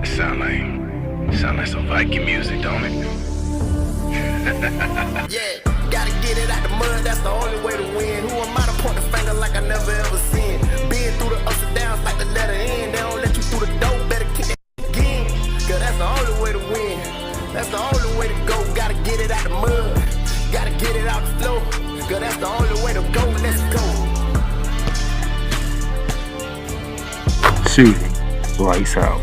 Sound like some Viking music, don't it? Yeah, gotta get it out the mud, that's the only way to win. Who am I to point the finger like I never ever seen? Been through the ups and downs like the letter N. They don't let you through the door, better kick that again. Cause that's the only way to win. That's the only way to go. Gotta get it out the mud, gotta get it out the flow. Cause that's the only way to go, let's go. Shooting, lights out.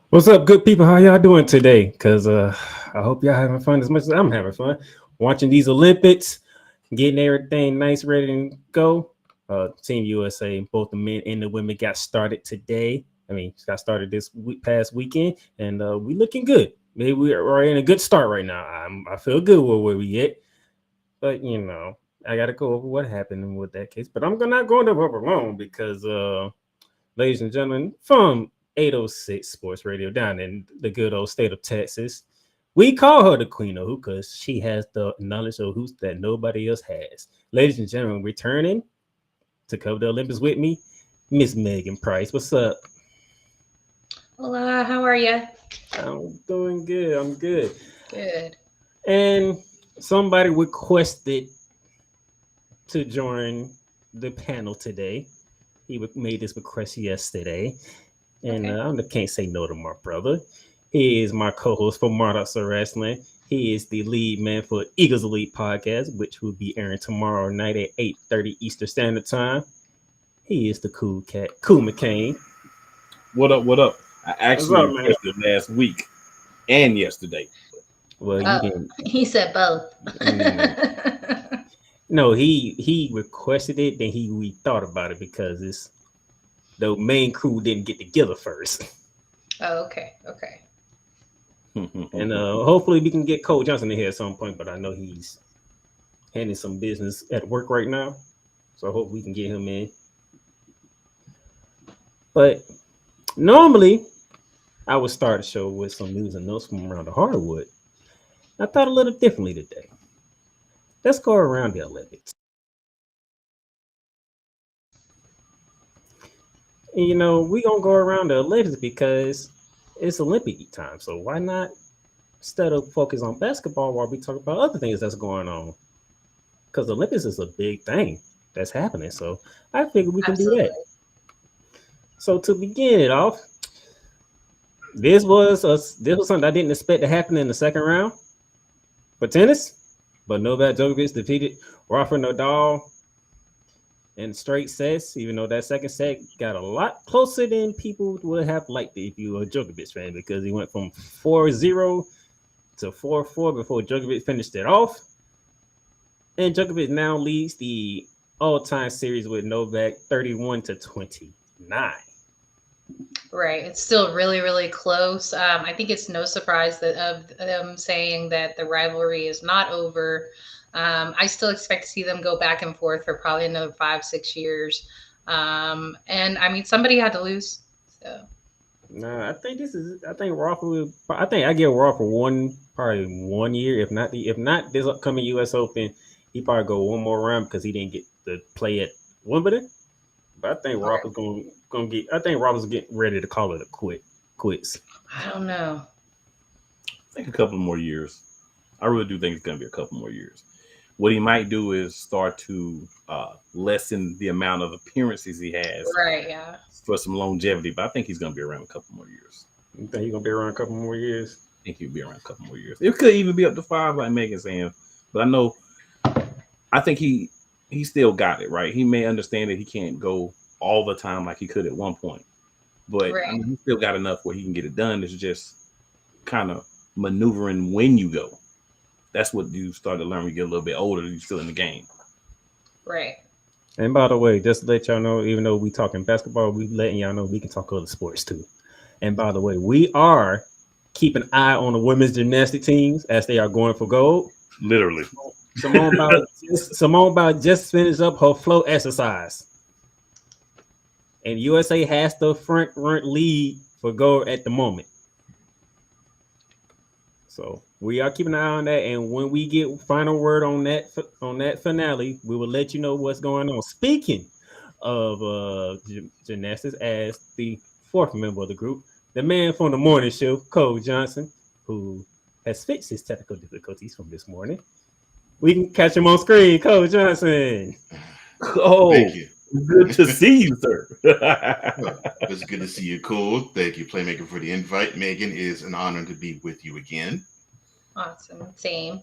What's up, good people? How y'all doing today? Because I hope y'all having fun as much as I'm having fun watching these Olympics, getting everything nice, ready to go. Team USA, both the men and the women, got started today. Got started this past weekend, and we looking good. Maybe we're in a good start right now. I feel good where we at, but I got to go over what happened with that case. But I'm not going over alone because, ladies and gentlemen, from 806 Sports Radio down in the good old state of Texas, we call her the Queen of Hoop because she has the knowledge of hoops that nobody else has. Ladies and gentlemen, returning to cover the Olympics with me, Miss Megan Price. What's up? Hola, how are you? I'm doing good. I'm good. Good. And somebody requested to join the panel today. He made this request yesterday. And I can't say no to my brother. He is my co-host for Mardox Wrestling. He is the lead man for Eagles Elite Podcast, which will be airing tomorrow night at 8:30 Eastern Standard Time. He is the cool cat, Cool McCain. What up? What up? I actually requested last week and yesterday. Well, you didn't. He said both. No, he requested it, then he rethought about it because the main crew didn't get together first. Oh, okay. And hopefully we can get Cole Johnson in here at some point, but I know he's handling some business at work right now. So I hope we can get him in. But normally I would start the show with some news and notes from around the hardwood. I thought a little differently today. Let's go around the Olympics. And we're gonna go around the Olympics because it's Olympic time. So why not, instead of focus on basketball, while we talk about other things that's going on? Because the Olympics is a big thing that's happening. So I figure we can do that. So to begin it off, this was something I didn't expect to happen in the second round for tennis, but Novak Djokovic defeated Rafael Nadal in straight sets, even though that second set got a lot closer than people would have liked it if you were a Djokovic fan, because he went from 4-0 to 4-4 before Djokovic finished it off. And Djokovic now leads the all-time series with Novak 31-29. Right. It's still really, really close. I think it's no surprise that of them saying that the rivalry is not over. I still expect to see them go back and forth for probably another 5-6 years. And somebody had to lose. So I think Rafa I give Rafa probably 1 year, if not this upcoming US Open, he probably go one more round because he didn't get to play at Wimbledon. But I think Rafa's gonna get. I think Rafa's getting ready to call it a quits. I don't know. I think a couple more years. I really do think it's gonna be a couple more years. What he might do is start to lessen the amount of appearances he has. Right, yeah. For some longevity, but I think he's going to be around a couple more years. You think he's going to be around a couple more years? I think he'll be around a couple more years. It could even be up to 5, like Megan's saying. But I think he still got it, right? He may understand that he can't go all the time like he could at one point. But he still got enough where he can get it done. It's just kind of maneuvering when you go. That's what you start to learn when you get a little bit older. You're still in the game. Right. And by the way, just to let y'all know, even though we talking basketball, we letting y'all know we can talk other sports too. And by the way, we are keeping an eye on the women's gymnastic teams as they are going for gold. Literally. Simone Biles just finished up her flow exercise. And USA has the front lead for gold at the moment. So we are keeping an eye on that, and when we get final word on that finale, we will let you know what's going on. Speaking of gymnastics, as the fourth member of the group, the man from the morning show, Cole Johnson, who has fixed his technical difficulties from this morning. We can catch him on screen. Cole Johnson. Oh, thank you. Good to see you, sir. It's good to see you, Cole. Thank you, Playmaker, for the invite. Megan, it is an honor to be with you again. Awesome. Same.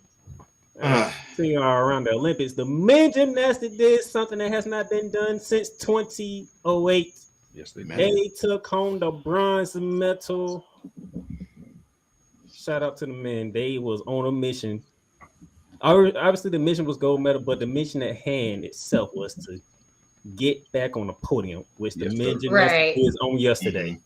See you around the Olympics. The men's gymnastics did something that has not been done since 2008. Yes, they did. They took home the bronze medal. Shout out to the men. They was on a mission. Obviously, the mission was gold medal, but the mission at hand itself was to get back on the podium, which the men's gymnastics is on yesterday. Mm-hmm.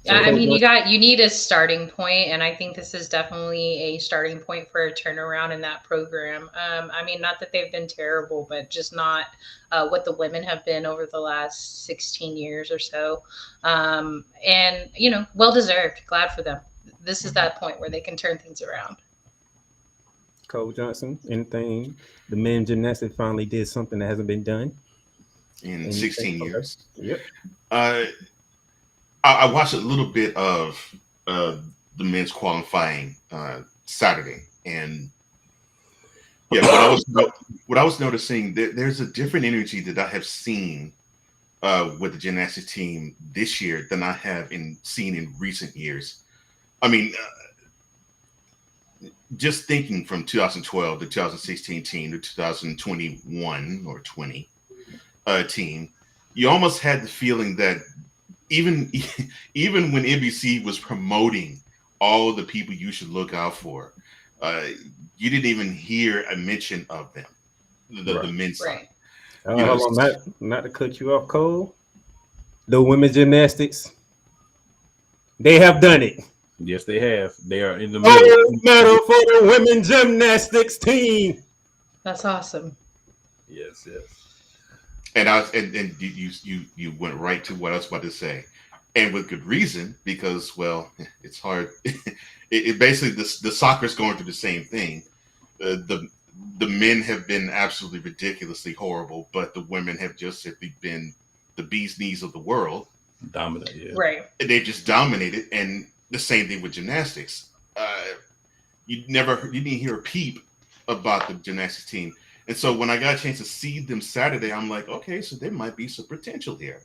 Yeah, I mean, you need a starting point, and I think this is definitely a starting point for a turnaround in that program. I mean, not that they've been terrible, but just not what the women have been over the last 16 years or so. And, you know, well deserved. Glad for them. This is that point where they can turn things around. Cole Johnson, anything? The men's gymnastics finally did something that hasn't been done in 16 years. Yep. I watched a little bit of the men's qualifying Saturday, and yeah, what I was noticing, there's a different energy that I have seen with the gymnastics team this year than I have seen in recent years. I mean, just thinking from 2012 to 2016 team to 2021 or 20 team, you almost had the feeling that even when NBC was promoting all the people you should look out for, you didn't even hear a mention of them, the men's side. Hold on, not to cut you off, Cole. The women's gymnastics, they have done it. Yes, they have. They are in the middle. Medal for the women's gymnastics team. That's awesome. Yes. And you went right to what I was about to say, and with good reason, because it's hard. it basically the soccer's going through the same thing. The men have been absolutely ridiculously horrible, but the women have just simply been the bee's knees of the world. Dominant, yeah. Right. And they've just dominated, and the same thing with gymnastics. You didn't hear a peep about the gymnastics team. And so when I got a chance to see them Saturday, I'm like, okay, so there might be some potential here.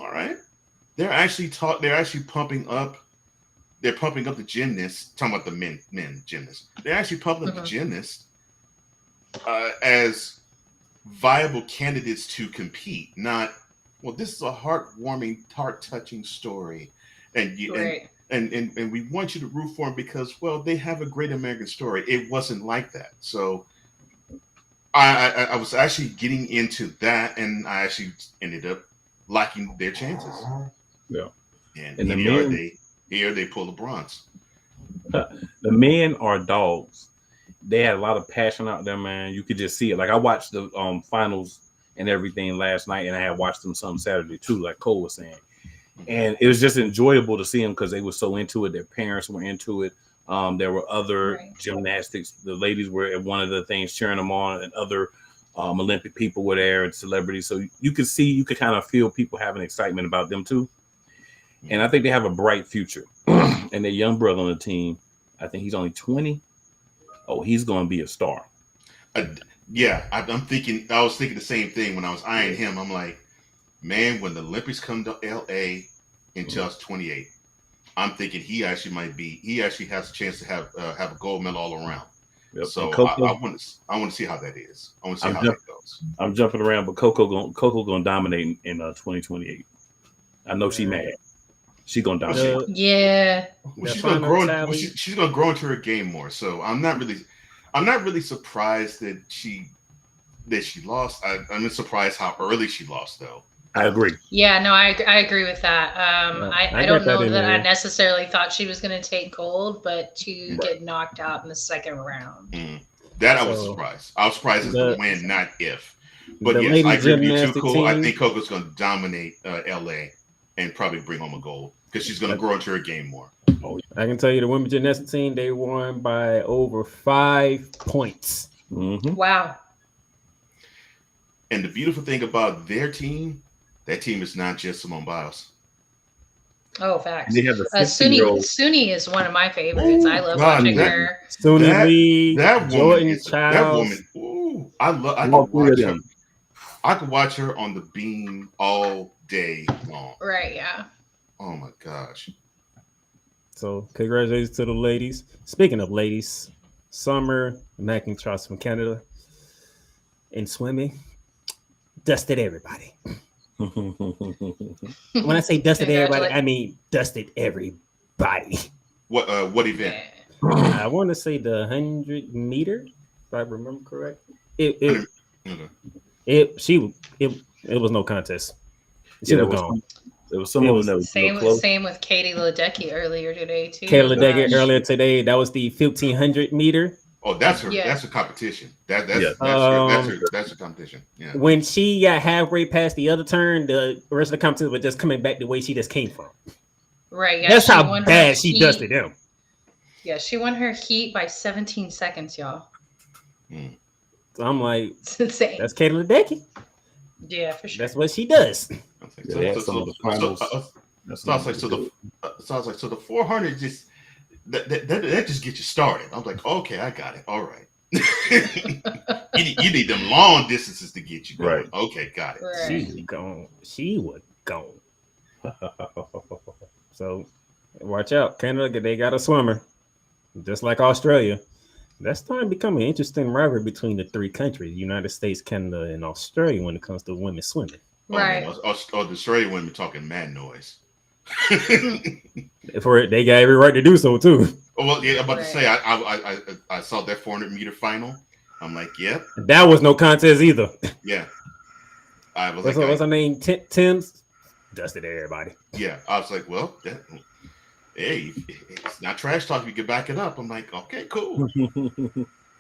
All right. They're actually pumping up. They're pumping up the gymnasts. Talking about the men gymnasts. They're actually pumping up the gymnasts as viable candidates to compete. Not, well, this is a heartwarming, heart-touching story, and and we want you to root for them because, well, they have a great American story. It wasn't like that. So I was actually getting into that, and I actually ended up liking their chances. Yeah. And the here they pull the bronze. The men are dogs. They had a lot of passion out there, man. You could just see it. Like I watched the finals and everything last night, and I had watched them some Saturday too, like Cole was saying. And it was just enjoyable to see them because they were so into it. Their parents were into it. There were other gymnastics. The ladies were at one of the things cheering them on, and other Olympic people were there and celebrities. So you could kind of feel people having excitement about them too. And I think they have a bright future. And their young brother on the team, I think he's only 20. Oh, he's going to be a star. Yeah, I was thinking the same thing when I was eyeing him. I'm like, man, when the Olympics come to LA in 2028, I'm thinking he actually has a chance to have a gold medal all around. Yep. So I want to see how that is. I want to see how that goes. I'm jumping around, but Coco gonna dominate in 2028. I know she mad. She gonna dominate. Yeah. Well, she's gonna grow. She's gonna grow into her game more. So I'm not really surprised that she lost. I'm surprised how early she lost, though. I agree. Yeah, no, I agree with that. I don't know that I necessarily thought she was going to take gold, but to get knocked out in the second round. That I was surprised. I was surprised as the win, not if. But yes, I agree with you too, Cole. I think Coco's going to dominate LA and probably bring home a gold because she's going to grow into her game more. I can tell you the women's gymnastics team, they won by over 5 points. Mm-hmm. Wow. And the beautiful thing about their team, that team is not just Simone Biles. Oh, facts. They have the 15-year-old. Suni is one of my favorites. I love watching her. Suni Lee, that Jordan woman, that woman. Ooh, I could watch her. I could watch her on the beam all day long. Right, yeah. Oh my gosh. So congratulations to the ladies. Speaking of ladies, Summer McIntosh from Canada in swimming dusted everybody. When I say dusted everybody, I mean dusted everybody. What event? I want to say the 100 meter, if I remember correctly. It was no contest. She was gone. There was someone that was same with Katie Ledecky earlier today too. Katie Ledecky earlier today. That was the 1500 meter. Oh, that's her. Yeah. That's her competition. That's her competition. Yeah. When she got halfway past the other turn, the rest of the competition was just coming back the way she just came from. Right. Yeah. That's how bad she dusted them. Yeah, she won her heat by 17 seconds, y'all. So I'm like, it's insane. That's Katie Ledecky. Yeah, for sure. That's what she does. Sounds like the 400 just that just gets you started. I'm like, okay, I got it. All right. you need them long distances to get you going. Right. Okay, got it. Right. She was gone. So watch out, Canada. They got a swimmer, just like Australia. That's starting to become an interesting rivalry between the three countries: United States, Canada, and Australia when it comes to women swimming. Right. The Australian women talking mad noise. They got every right to do so too. Oh, well, yeah, I'm about to say I saw that 400 meter final. I'm like, yep. That was no contest either. Yeah. I was what's her name? Tim's dusted everybody. Yeah, I was like, well, hey, it's not trash talk. You can back it up. I'm like, okay, cool.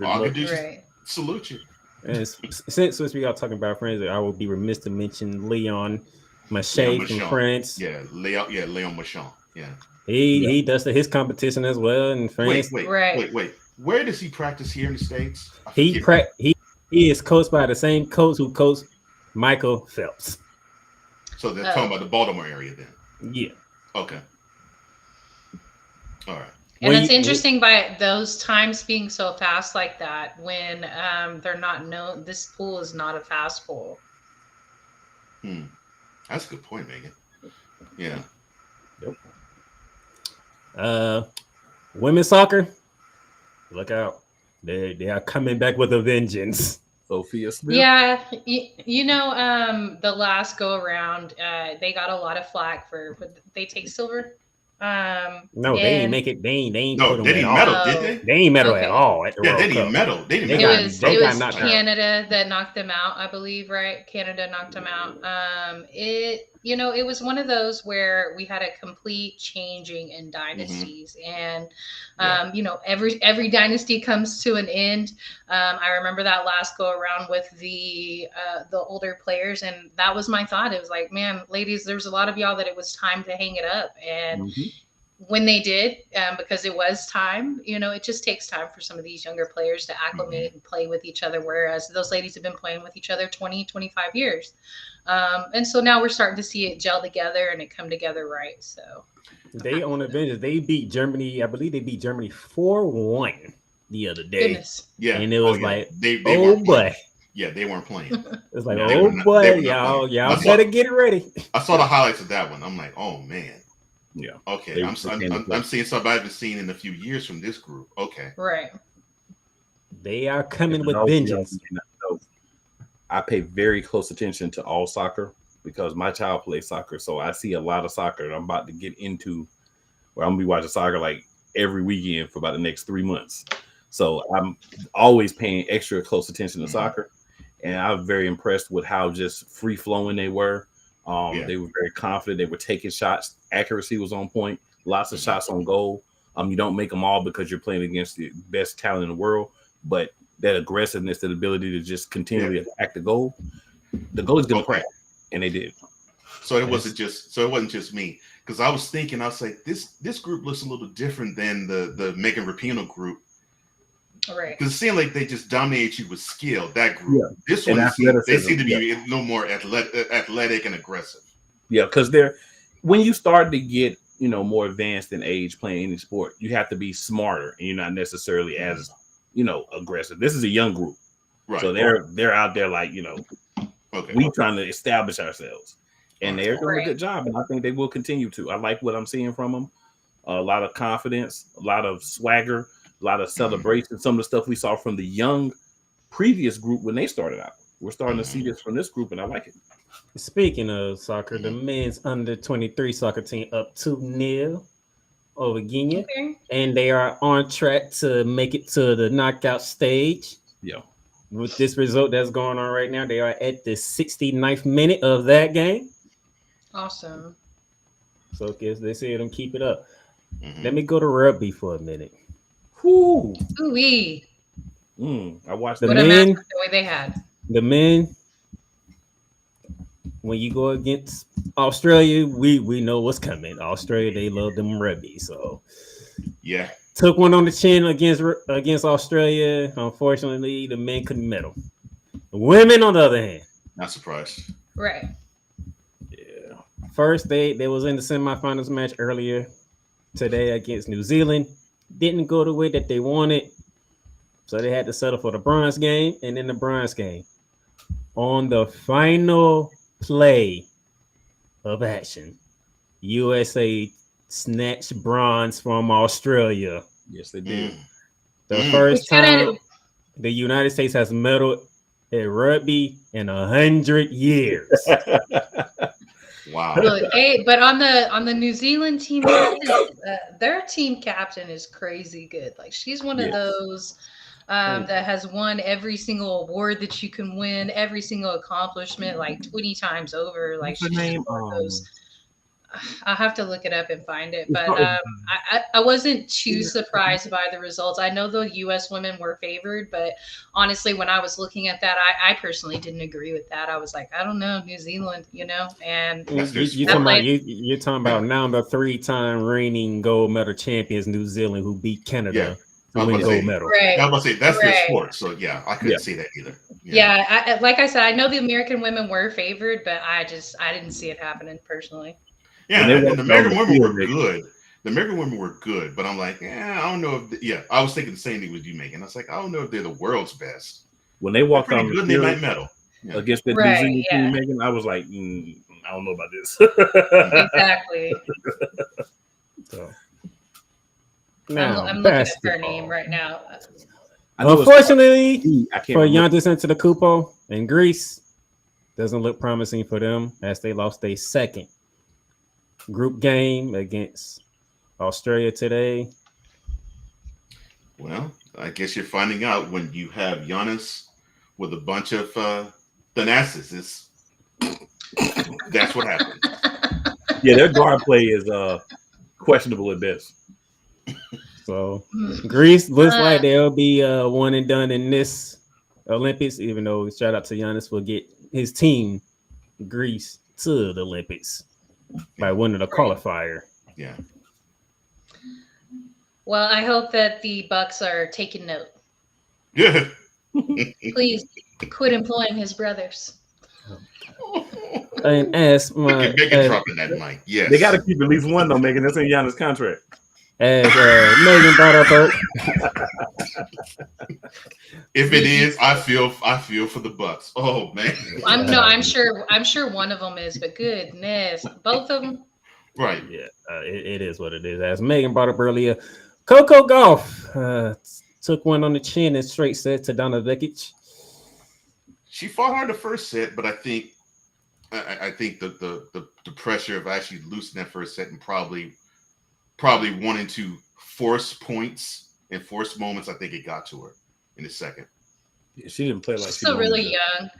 All I can do is salute you. And since we are talking about France, I will be remiss to mention Leon Maché from France. Yeah, Leon Machon. Yeah. He does his competition as well in France. Wait. Where does he practice here in the States? He is coached by the same coach who coached Michael Phelps. So they're talking about the Baltimore area then. Yeah. Okay. All right. And it's interesting by those times being so fast like that when they're not known. This pool is not a fast pool. That's a good point, Megan. Yeah. Yep. Women's soccer, look out. They are coming back with a vengeance. Sophia Smith. Yeah, the last go around, they got a lot of flack for they take silver. No, they didn't make it. They ain't no, they didn't medal, did they? They ain't medal at all. At the yeah, World they didn't Cup. medal. They didn't. It was Canada that knocked them out, I believe. Right? Canada knocked them out. It was one of those where we had a complete changing in dynasties, and every dynasty comes to an end. I remember that last go around with the older players, and that was my thought. It was like, man, ladies, there's a lot of y'all that it was time to hang it up, and when they did, because it was time, it just takes time for some of these younger players to acclimate and play with each other, whereas those ladies have been playing with each other 20, 25 years. And so now we're starting to see it gel together and it come together right. So they on a vengeance. They beat Germany. I believe they beat Germany 4-1 the other day. Goodness. Yeah. And it was they oh boy. Yeah, they weren't playing. It's like, y'all better get ready. I saw the highlights of that one. I'm like, oh man. Yeah. Okay. I'm seeing something I haven't seen in a few years from this group. Okay. Right. They are coming with vengeance. I pay very close attention to all soccer because my child plays soccer. So I see a lot of soccer. I'm about to get into where I'm gonna be watching soccer like every weekend for about the next 3 months. So I'm always paying extra close attention to soccer. And I'm very impressed with how just free flowing they were. They were very confident. They were taking shots. Accuracy was on point. Lots of shots on goal. You don't make them all because you're playing against the best talent in the world, but that aggressiveness, that ability to just continually attack the goal is going to crack, and they did. So it wasn't just me. because I was thinking, I was like, this group looks a little different than the Megan Rapinoe group. Right. Because it seemed like they just dominated you with skill, that group. Yeah. This And one, they seem to be yeah. no more athletic and aggressive. Yeah, because when you start to get, more advanced in age playing any sport, you have to be smarter, and you're not necessarily as, aggressive. This is a young group. Right. So they're out there like, okay. we trying to establish ourselves. And they're doing Right. a good job, and I think they will continue to. I like what I'm seeing from them. A lot of confidence, a lot of swagger, a lot of celebration. Some of the stuff we saw from the young previous group when they started out. We're starting to see this from this group, and I like it. Speaking of soccer, the men's under 23 soccer team up 2-0 over Guinea, Okay. and they are on track to make it to the knockout stage. Yeah. With this result that's going on right now, they are at the 69th minute of that game. Awesome. So guess they see them keep it up. Mhm. Let me go to rugby for a minute. Whoo. Ooh-wee. I watched The What that. a men- match the way they had. The men, when you go against Australia, we know what's coming. Australia, they love them rugby. So Yeah. took one on the chin against Australia. Unfortunately, the men couldn't medal. The women, on the other hand, Not surprised. Right. Yeah. first they was in the semifinals match earlier today against New Zealand. Didn't go the way that they wanted, so they had to settle for the bronze game. And in the bronze game, on the final play of action, USA snatched bronze from Australia. Yes, they did. The Mm. first We should time the United States has medaled at rugby in 100 years. Wow. Look, hey, but on the New Zealand team captain, their team captain is crazy good. Like she's one of Yes. those that has won every single award that you can win, every single accomplishment, like 20 times over. Like What's her she's just name? one of those. I'll have to look it up and find it. It's But probably- I wasn't too surprised by the results. I know the U.S. women were favored, but honestly, when I was looking at that, I personally didn't agree with that. I was like, I don't know, New Zealand, and You're talking about now the 3-time reigning gold medal champions, New Zealand, who beat Canada to win gold medal. right. I was about to say that's their Right. sport, so yeah, I couldn't see that either. Yeah, like I said, I know the American women were favored, but I didn't see it happening personally. Yeah, When they and walked the American down the women were field, they- good. The American women were good, but I'm like, I don't know if. I was thinking the same thing with you, Megan. I was like, I don't know if they're the world's best. When they They're walked pretty on the good. They might field medal. Yeah. against the New Right, Zealand yeah. team, Megan, I was like, I don't know about this. Exactly. So, I'm now, looking at her basketball. name right now. I know it's- Unfortunately, I can't for remember. Giannis Antetokounmpo and Greece, doesn't look promising for them as they lost their second group game against Australia today. Well, I guess you're finding out when you have Giannis with a bunch of Thanasis. That's what happened. Yeah, their guard play is questionable at best. So Greece looks like they'll be one and done in this Olympics, even though shout out to Giannis will get his team, Greece, to the Olympics by winning the qualifier. Yeah. Well, I hope that the Bucks are taking note. Yeah. Please quit employing his brothers. And as my Megan dropping that mic. Yes. They got to keep at least one though, Megan. That's in Giannis' contract. as Megan brought up her, If it is, I feel for the Bucks. Oh man. I'm sure one of them is, but goodness, both of them. Right. yeah, it is what it is. As Megan brought up earlier, Coco Gauff took one on the chin and straight set to Donna Vekic. She fought hard the first set, but I think the pressure of actually losing that first set and probably wanting to force points and force moments, I think it got to her in the second. Yeah, she didn't play like She's she still really normally young.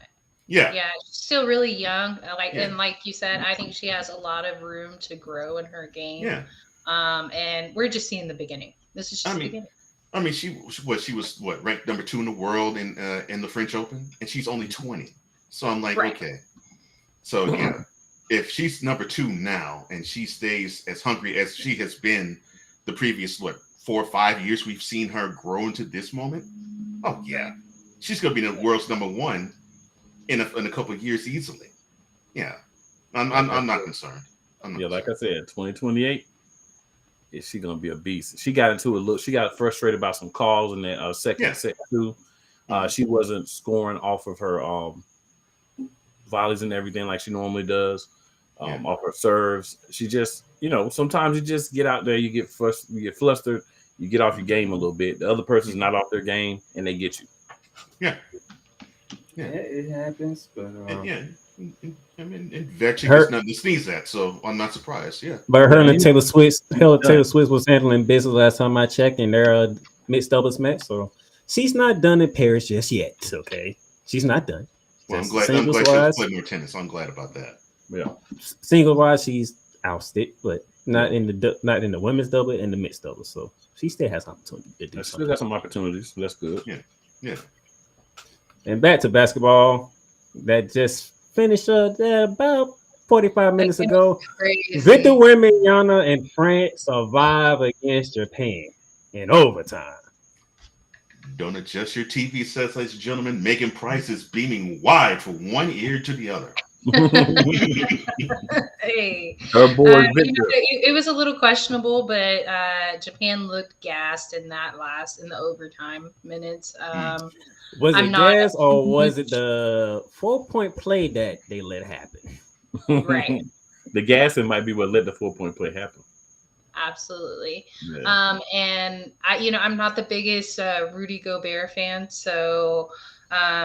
Yeah. Yeah, she's still really young. Yeah. And like you said, I think she has a lot of room to grow in her game. Yeah. And we're just seeing the beginning. This is just the beginning. I mean, she was ranked number 2 in the world in the French Open, and she's only 20. So I'm like, Right. okay. So yeah, if she's number 2 now and she stays as hungry as she has been the previous 4 or 5 years we've seen her grow into this moment, oh yeah, she's gonna be the world's number 1 in a couple of years easily. Yeah, I'm not concerned. Like I said, 2028, is she gonna be a beast? She got into it. She got frustrated about some calls in that second set too. She wasn't scoring off of her volleys and everything like she normally does. Off her serves, she just, sometimes you just get out there, you get flustered, you get off your game a little bit. The other person's not off their game, and they get you. Yeah, it happens. But I mean, Vecchi is nothing to sneeze at, so I'm not surprised. Yeah, but her and Taylor Swift was handling business last time I checked, and they're mixed doubles match. So she's not done in Paris just yet. Okay, she's not done. Well, I'm glad she was playing more tennis. I'm glad about that. Yeah, single wise, she's ousted, but not in the women's double and the mixed double. So she still has opportunity to do still got some opportunities. That's good. Yeah. And back to basketball, that just finished about 45 minutes ago. Victor Wembanyama and France survive against Japan in overtime. Don't adjust your TV sets, ladies and gentlemen. Megan Price is beaming wide from one ear to the other. Hey, her boy Victor. It was a little questionable, but Japan looked gassed in the overtime minutes. Was it gas or was it the 4-point play that they let happen? Right. The gassing might be what let the 4-point play happen. Absolutely. Yeah. And I'm not the biggest Rudy Gobert fan, so I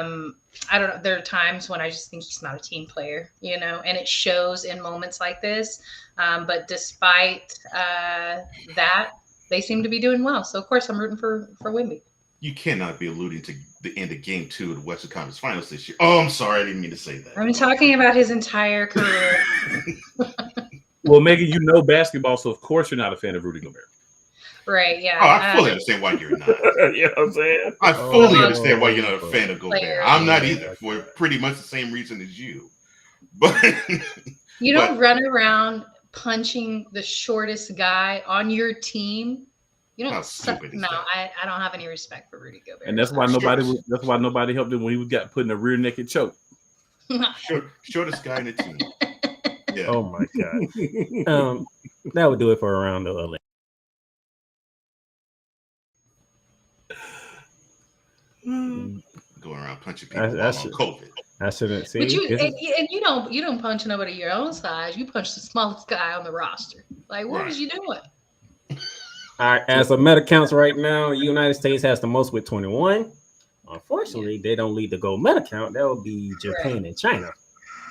don't know. There are times when I just think he's not a team player, and it shows in moments like this. But despite that, they seem to be doing well. So of course I'm rooting for Wemby. You cannot be alluding to the end of Game 2 of the Western Conference Finals this year. Oh, I'm sorry, I didn't mean to say that. I'm talking about his entire career. Well, Megan, basketball, so of course you're not a fan of Rudy Gobert. Right, yeah. Oh, I fully understand why you're not. You know what I'm saying? I fully understand why you're not a fan of Gobert. I'm not either, for pretty much the same reason as you. But you don't run around punching the shortest guy on your team. You don't suck. No, I don't have any respect for Rudy Gobert. And that's why nobody helped him when he got put in a rear naked choke. Shortest guy in the team. Yeah. Oh my god. That would do it for a round of Olympics. Going around punching people on COVID. I shouldn't see. But you don't punch nobody your own size. You punch the smallest guy on the roster. Like, what was you doing? All right, as the meta counts right now, the United States has the most with 21. Unfortunately, they don't lead the gold meta count. That would be Japan and China.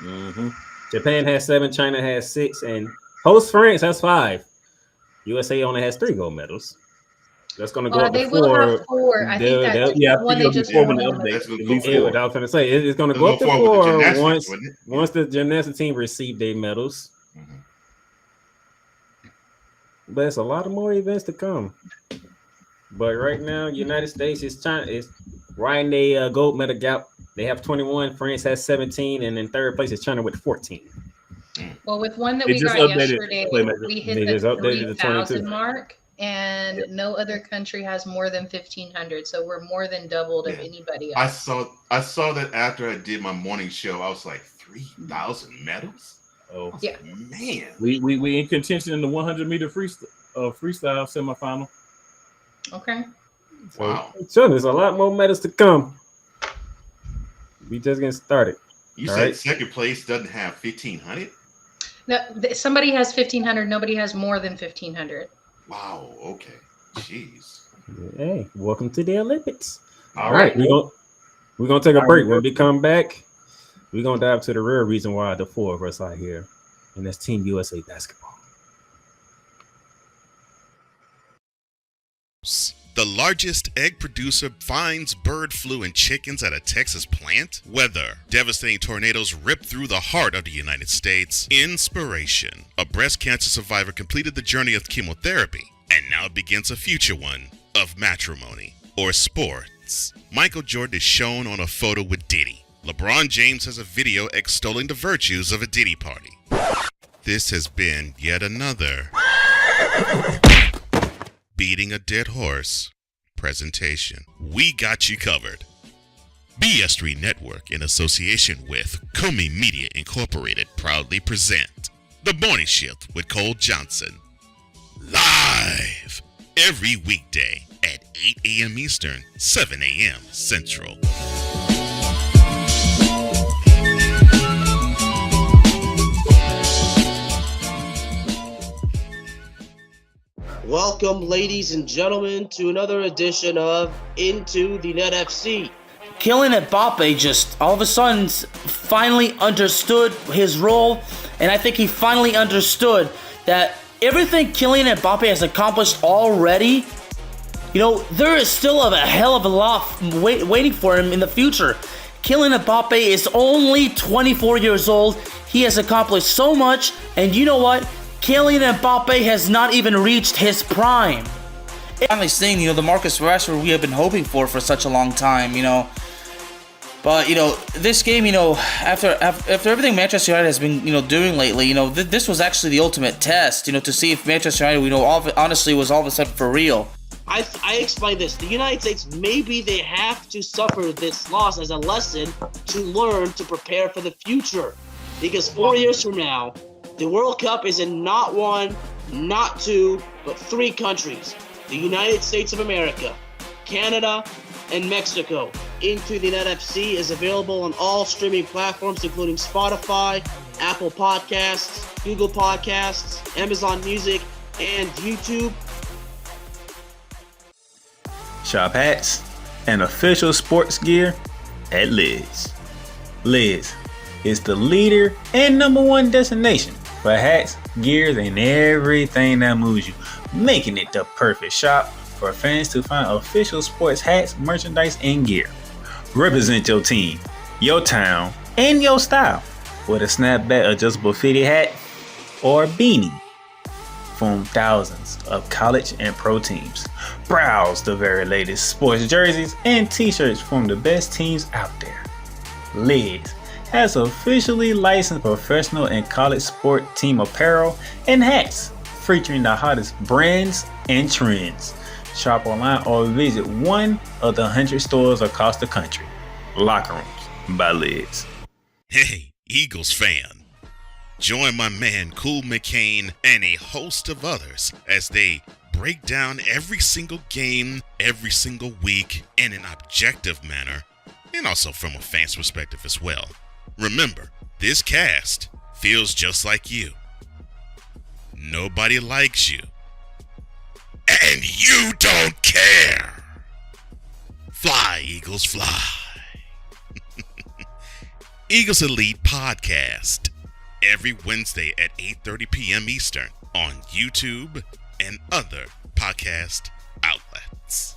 Mm-hmm. Japan has 7, China has 6, and host France has 5. USA only has 3 gold medals. That's going to go up to 4. They will have 4. I think that's one they just won. I was going to say it's going to go up to 4 once the gymnastics team receive their medals. Mm-hmm. But it's a lot of more events to come. But right now, United States is right in the gold medal gap. They have 21. France has 17, and in third place is China with 14. Well, with one that we got yesterday, we hit the 3,000 mark, and no other country has more than 1,500. So we're more than doubled of anybody else. I saw that after I did my morning show. I was like, 3,000 medals. Oh yeah, man. We in contention in the 100-meter freestyle semifinal. Okay. Wow. So there's a lot more medals to come. We just getting started. You said second place doesn't have 1,500? No, somebody has 1,500. Nobody has more than 1,500. Wow. Okay. Jeez. Hey, welcome to the Olympics. All right. We're gonna take a break. When we come back, we're gonna dive to the real reason why the 4 of us are here, and that's Team USA basketball. The largest egg producer finds bird flu in chickens at a Texas plant. Weather. Devastating tornadoes rip through the heart of the United States. Inspiration. A breast cancer survivor completed the journey of chemotherapy, and now begins a future one of matrimony or sports. Michael Jordan is shown on a photo with Diddy. LeBron James has a video extolling the virtues of a Diddy party. This has been yet another Beating a Dead Horse presentation. We got you covered. BS3 Network, in association with Comey Media Incorporated, proudly present The Morning Shift with Cole Johnson. Live every weekday at 8 a.m. Eastern, 7 a.m. Central. Welcome, ladies and gentlemen, to another edition of Into the Net FC. Kylian Mbappe just all of a sudden finally understood his role, and I think he finally understood that everything Kylian Mbappe has accomplished already, there is still a hell of a lot waiting for him in the future. Kylian Mbappe is only 24 years old. He has accomplished so much, and you know what? Kylian Mbappe has not even reached his prime. Finally seeing, the Marcus Rashford we have been hoping for such a long time, But, this game, after everything Manchester United has been, doing lately, this was actually the ultimate test, to see if Manchester United, honestly was all of a sudden for real. I explained this. The United States, maybe they have to suffer this loss as a lesson to learn to prepare for the future. Because 4 years from now, the World Cup is in not one, not two, but 3 countries. The United States of America, Canada, and Mexico. Into the Net FC is available on all streaming platforms, including Spotify, Apple Podcasts, Google Podcasts, Amazon Music, and YouTube. Shop hats and official sports gear at Liz. Liz is the leader and #1 destination for hats, gears, and everything that moves you, making it the perfect shop for fans to find official sports hats, merchandise, and gear. Represent your team, your town, and your style with a snapback adjustable fitted hat or beanie from thousands of college and pro teams. Browse the very latest sports jerseys and t-shirts from the best teams out there. Liz has officially licensed professional and college sport team apparel and hats featuring the hottest brands and trends. Shop online or visit one of the 100 stores across the country. Locker Rooms by Liz. Hey, Eagles fan. Join my man Cool McCain and a host of others as they break down every single game, every single week in an objective manner, and also from a fan's perspective as well. Remember, this cast feels just like you. Nobody likes you. And you don't care. Fly, Eagles, fly. Eagles Elite Podcast. Every Wednesday at 8:30 p.m. Eastern on YouTube and other podcast outlets.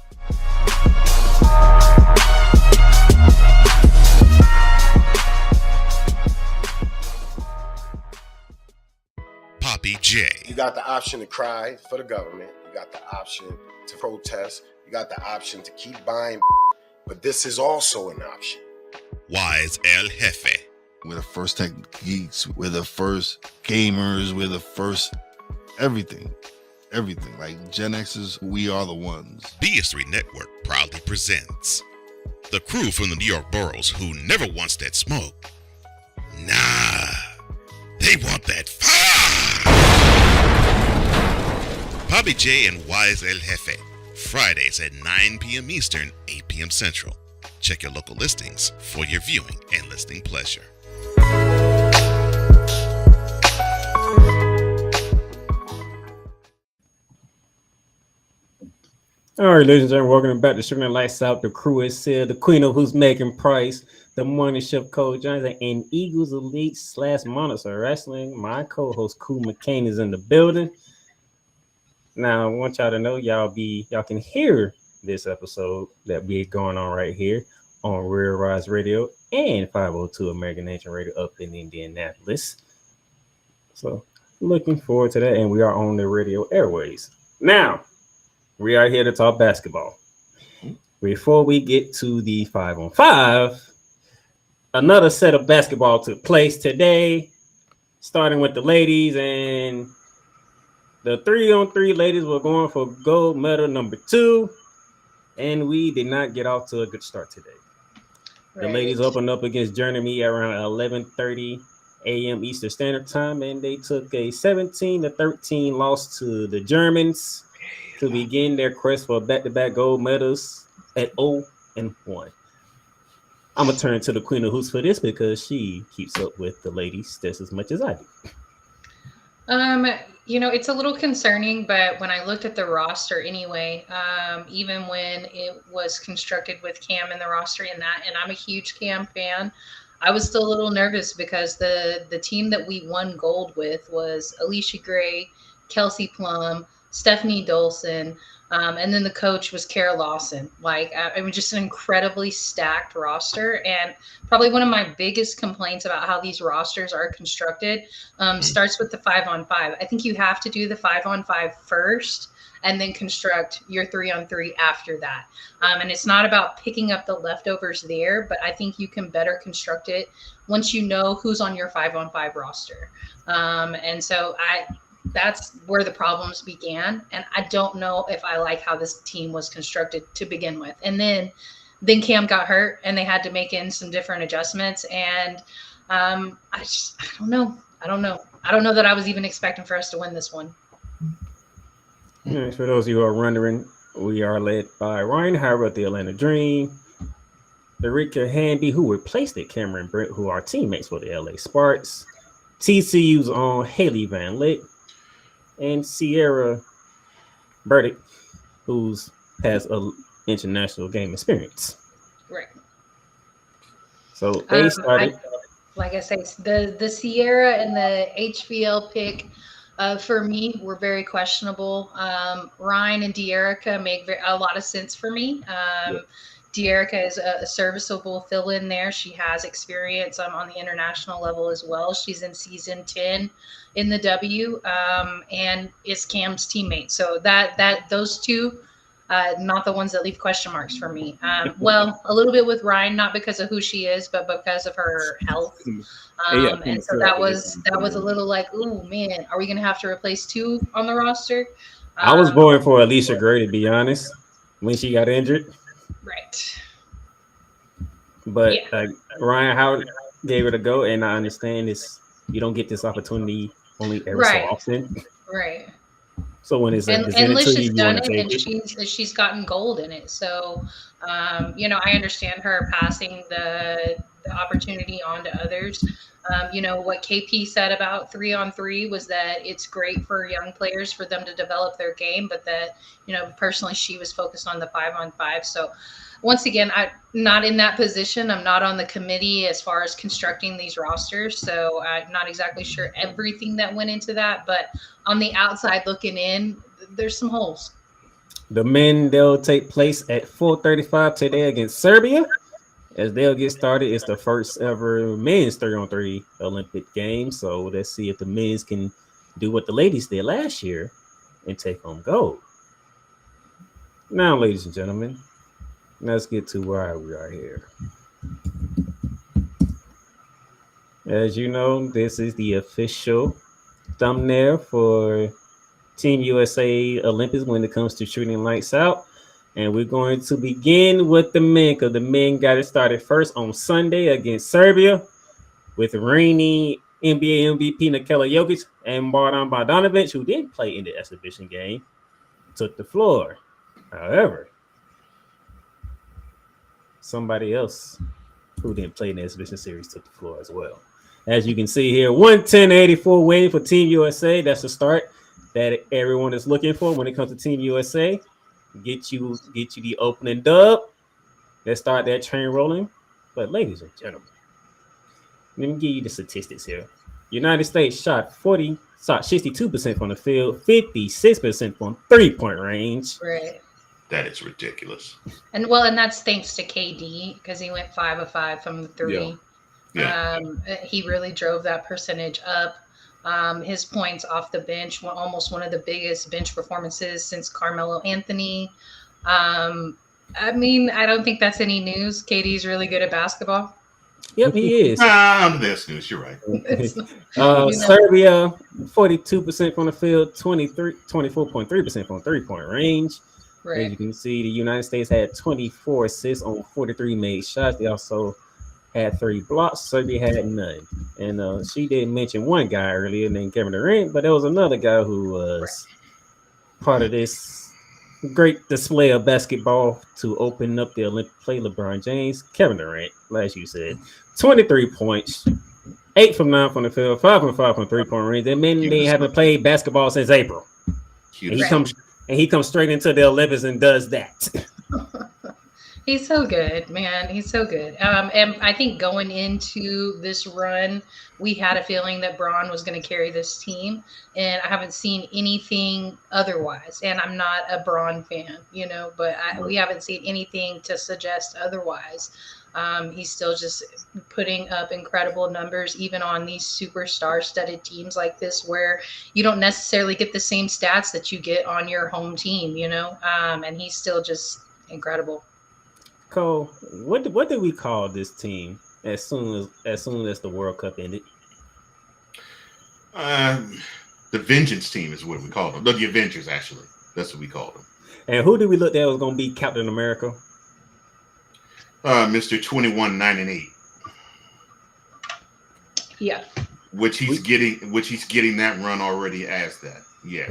Poppy J. You got the option to cry for the government. You got the option to protest. You got the option to keep buying, but this is also an option. Wise El Jefe. We're the first tech geeks. We're the first gamers. We're the first everything. Everything. Like Gen X's, we are the ones. BS3 Network proudly presents the crew from the New York boroughs who never wants that smoke. Nah, they want that fire. Poppy J and Wise El Jefe. Fridays at 9 p.m. Eastern, 8 p.m. Central. Check your local listings for your viewing and listening pleasure. All right, ladies and gentlemen, welcome back to Shooting the Lights Out. The crew is here. The queen of who's making price, the morning shift coach Johnson, and Eagles Elite / Monitor Wrestling. My co-host Cool McCain is in the building. Now, I want y'all to know y'all can hear this episode that be going on right here on Real Rise Radio and 502 American Nation Radio up in Indianapolis. So, looking forward to that, and we are on the radio airways. Now, we are here to talk basketball. Before we get to the 5-on-5, another set of basketball took place today. starting with the ladies, and the 3-on-3 ladies were going for gold medal number 2, and we did not get off to a good start today. The ladies opened up against Germany around 11:30 a.m. Eastern Standard Time, and they took a 17-13 loss to the Germans to begin their quest for back-to-back gold medals at 0-1. I'm gonna turn to the Queen of Hoops for this because she keeps up with the ladies just as much as I do. It's a little concerning, but when I looked at the roster anyway, even when it was constructed with Cam in the roster and I'm a huge Cam fan, I was still a little nervous because the team that we won gold with was Alicia Gray, Kelsey Plum, Stephanie Dolson, and then the coach was Kara Lawson. It was just an incredibly stacked roster. And probably one of my biggest complaints about how these rosters are constructed starts with the 5-on-5. I think you have to do the 5-on-5 first and then construct your 3-on-3 after that. And it's not about picking up the leftovers there, but I think you can better construct it once you know who's on your 5-on-5 roster. And so that's where the problems began. And I don't know if I like how this team was constructed to begin with. And then Cam got hurt and they had to make in some different adjustments. And I don't know. I don't know that I was even expecting for us to win this one. Yeah, for those of you who are wondering, we are led by Ryan Howard of the Atlanta Dream, Erika Handy, who replaced it, Cameron Brent, who are teammates for the LA Sparks, TCU's own Haley Van Litt, and Sierra Burdick, who has an international game experience. Right. So they started. Like I say, the Sierra and the HVL pick for me were very questionable. Ryan and De'Erica make a lot of sense for me. De'Erica is a serviceable fill-in there. She has experience on the international level as well. She's in season 10 in the W and is Cam's teammate. So that those two, not the ones that leave question marks for me. Well, a little bit with Ryan, not because of who she is, but because of her health. And so that was a little like, ooh, man, are we going to have to replace 2 on the roster? I was voting for Alicia Gray, to be honest, when she got injured. Right. But Ryan Howard gave it a go, and I understand you don't get this opportunity only every so often. Right. So when it's and Lish has done it, and she's gotten gold in it. So, I understand her passing the opportunity on to others. What KP said about 3-on-3 was that it's great for young players for them to develop their game, but that, personally she was focused on the 5-on-5. So once again, I'm not in that position. I'm not on the committee as far as constructing these rosters. So I'm not exactly sure everything that went into that, but on the outside looking in, there's some holes. The men, they'll take place at 4:35 today against Serbia. As they'll get started, it's the first ever men's 3-on-3 Olympic Games. So let's see if the men's can do what the ladies did last year and take home gold. Now, ladies and gentlemen, let's get to why we are here. As you know, this is the official thumbnail for Team USA Olympics when it comes to shooting lights out. And we're going to begin with the men, because the men got it started first on Sunday against Serbia with reigning NBA MVP Nikola Jokic and Bojan Bogdanovic, who didn't play in the exhibition game, took the floor. However, somebody else who didn't play in the exhibition series took the floor as well. As you can see here, 110-84 win for Team USA. That's the start that everyone is looking for when it comes to Team USA. Get you the opening dub. Let's start that train rolling. But ladies and gentlemen, let me give you the statistics here. United States shot 62% from the field, 56% from 3-point range. Right. That is ridiculous. And that's thanks to KD, because he went 5 of 5 from the 3. Yeah. He really drove that percentage up. His points off the bench were almost one of the biggest bench performances since Carmelo Anthony. I don't think that's any news. KD's really good at basketball. Yep, he is. Under this news, you're right. Serbia, 42% from the field, 24.3% from 3-point range. Right. As you can see, the United States had 24 assists on 43 made shots. They also had 3 blocks. Serbia had none. And she didn't mention one guy earlier named Kevin Durant, but there was another guy who was part of this great display of basketball to open up the Olympic play. LeBron James, Kevin Durant, as you said, 23 points, 8 from 9 from the field, 5 from 5 from 3-point range. That means they haven't played basketball since April. And he comes straight into the Olympics and does that. He's so good, man. He's so good. And I think going into this run, we had a feeling that Braun was going to carry this team, and I haven't seen anything otherwise. And I'm not a Braun fan, but we haven't seen anything to suggest otherwise. He's still just putting up incredible numbers, even on these superstar-studded teams like this, where you don't necessarily get the same stats that you get on your home team, and he's still just incredible. Cole, what did we call this team as soon as the World Cup ended? The Vengeance team is what we called them. No, the Avengers, actually. That's what we called them. And who did we look at was going to be Captain America? Mr. 21-9-8. Yeah. Which he's getting that run already as that. Yes.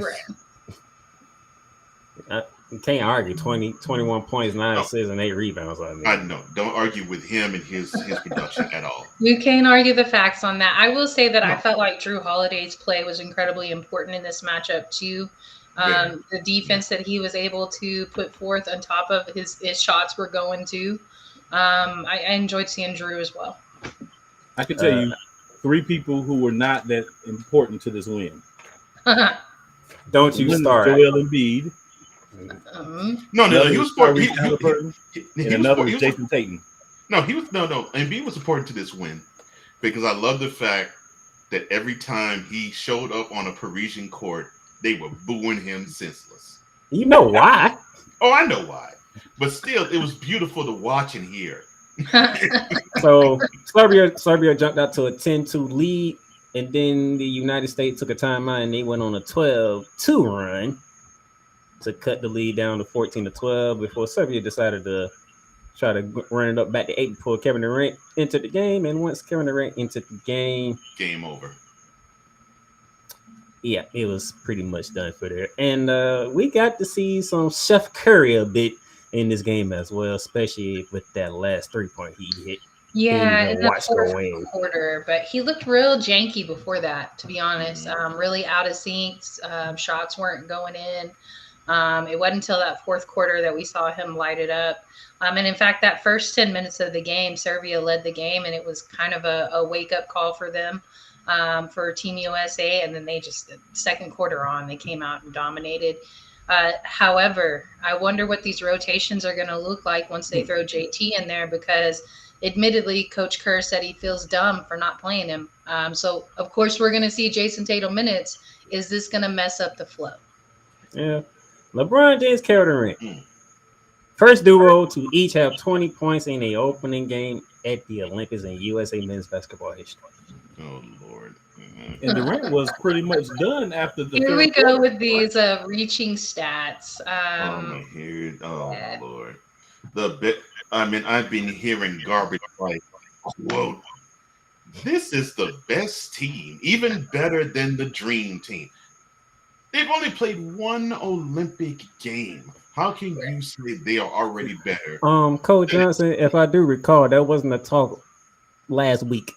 Right. You can't argue 21 points, 9 assists, and 8 rebounds. I know. Don't argue with him and his production at all. You can't argue the facts on that. I will say that I felt like Drew Holiday's play was incredibly important in this matchup too. The defense that he was able to put forth on top of his shots were going to. I enjoyed seeing Drew as well. I can tell you 3 people who were not that important to this win. Don't you start. Joel Embiid. No, he was important. And another was Jason Tatum. No. Embiid was important to this win because I love the fact that every time he showed up on a Parisian court, they were booing him senseless. You know why? Oh, I know why. But still, it was beautiful to watch and hear. So Serbia jumped out to a 10-2 lead, and then the United States took a timeout and they went on a 12-2 run to cut the lead down to 14-12 before Serbia decided to try to run it up back to 8 before Kevin Durant entered the game. And once Kevin Durant entered the game, game over. Yeah, it was pretty much done for there. And we got to see some Chef Curry a bit in this game as well, especially with that last 3-point he hit. Yeah, in the fourth quarter, but he looked real janky before that, to be honest. Really out of sync. Shots weren't going in. It wasn't until that fourth quarter that we saw him light it up. And in fact, that first 10 minutes of the game, Serbia led the game, and it was kind of a wake-up call for them, for Team USA. And then they just, second quarter on, they came out and dominated. However, I wonder what these rotations are going to look like once they throw JT in there, because admittedly, Coach Kerr said he feels dumb for not playing him. So, of course, we're going to see Jason Tatum minutes. Is this going to mess up the flow? Yeah. LeBron James, Kevin Durant. First duo to each have 20 points in the opening game at the Olympics in USA men's basketball history. Oh, Lord. And Durant was pretty much done after the Here we go with these reaching stats. My Lord. I've been hearing garbage like, quote, this is the best team, even better than the Dream Team. They've only played one Olympic game. How can you say they are already better? Coach Johnson, if I do recall, that wasn't a talk last week.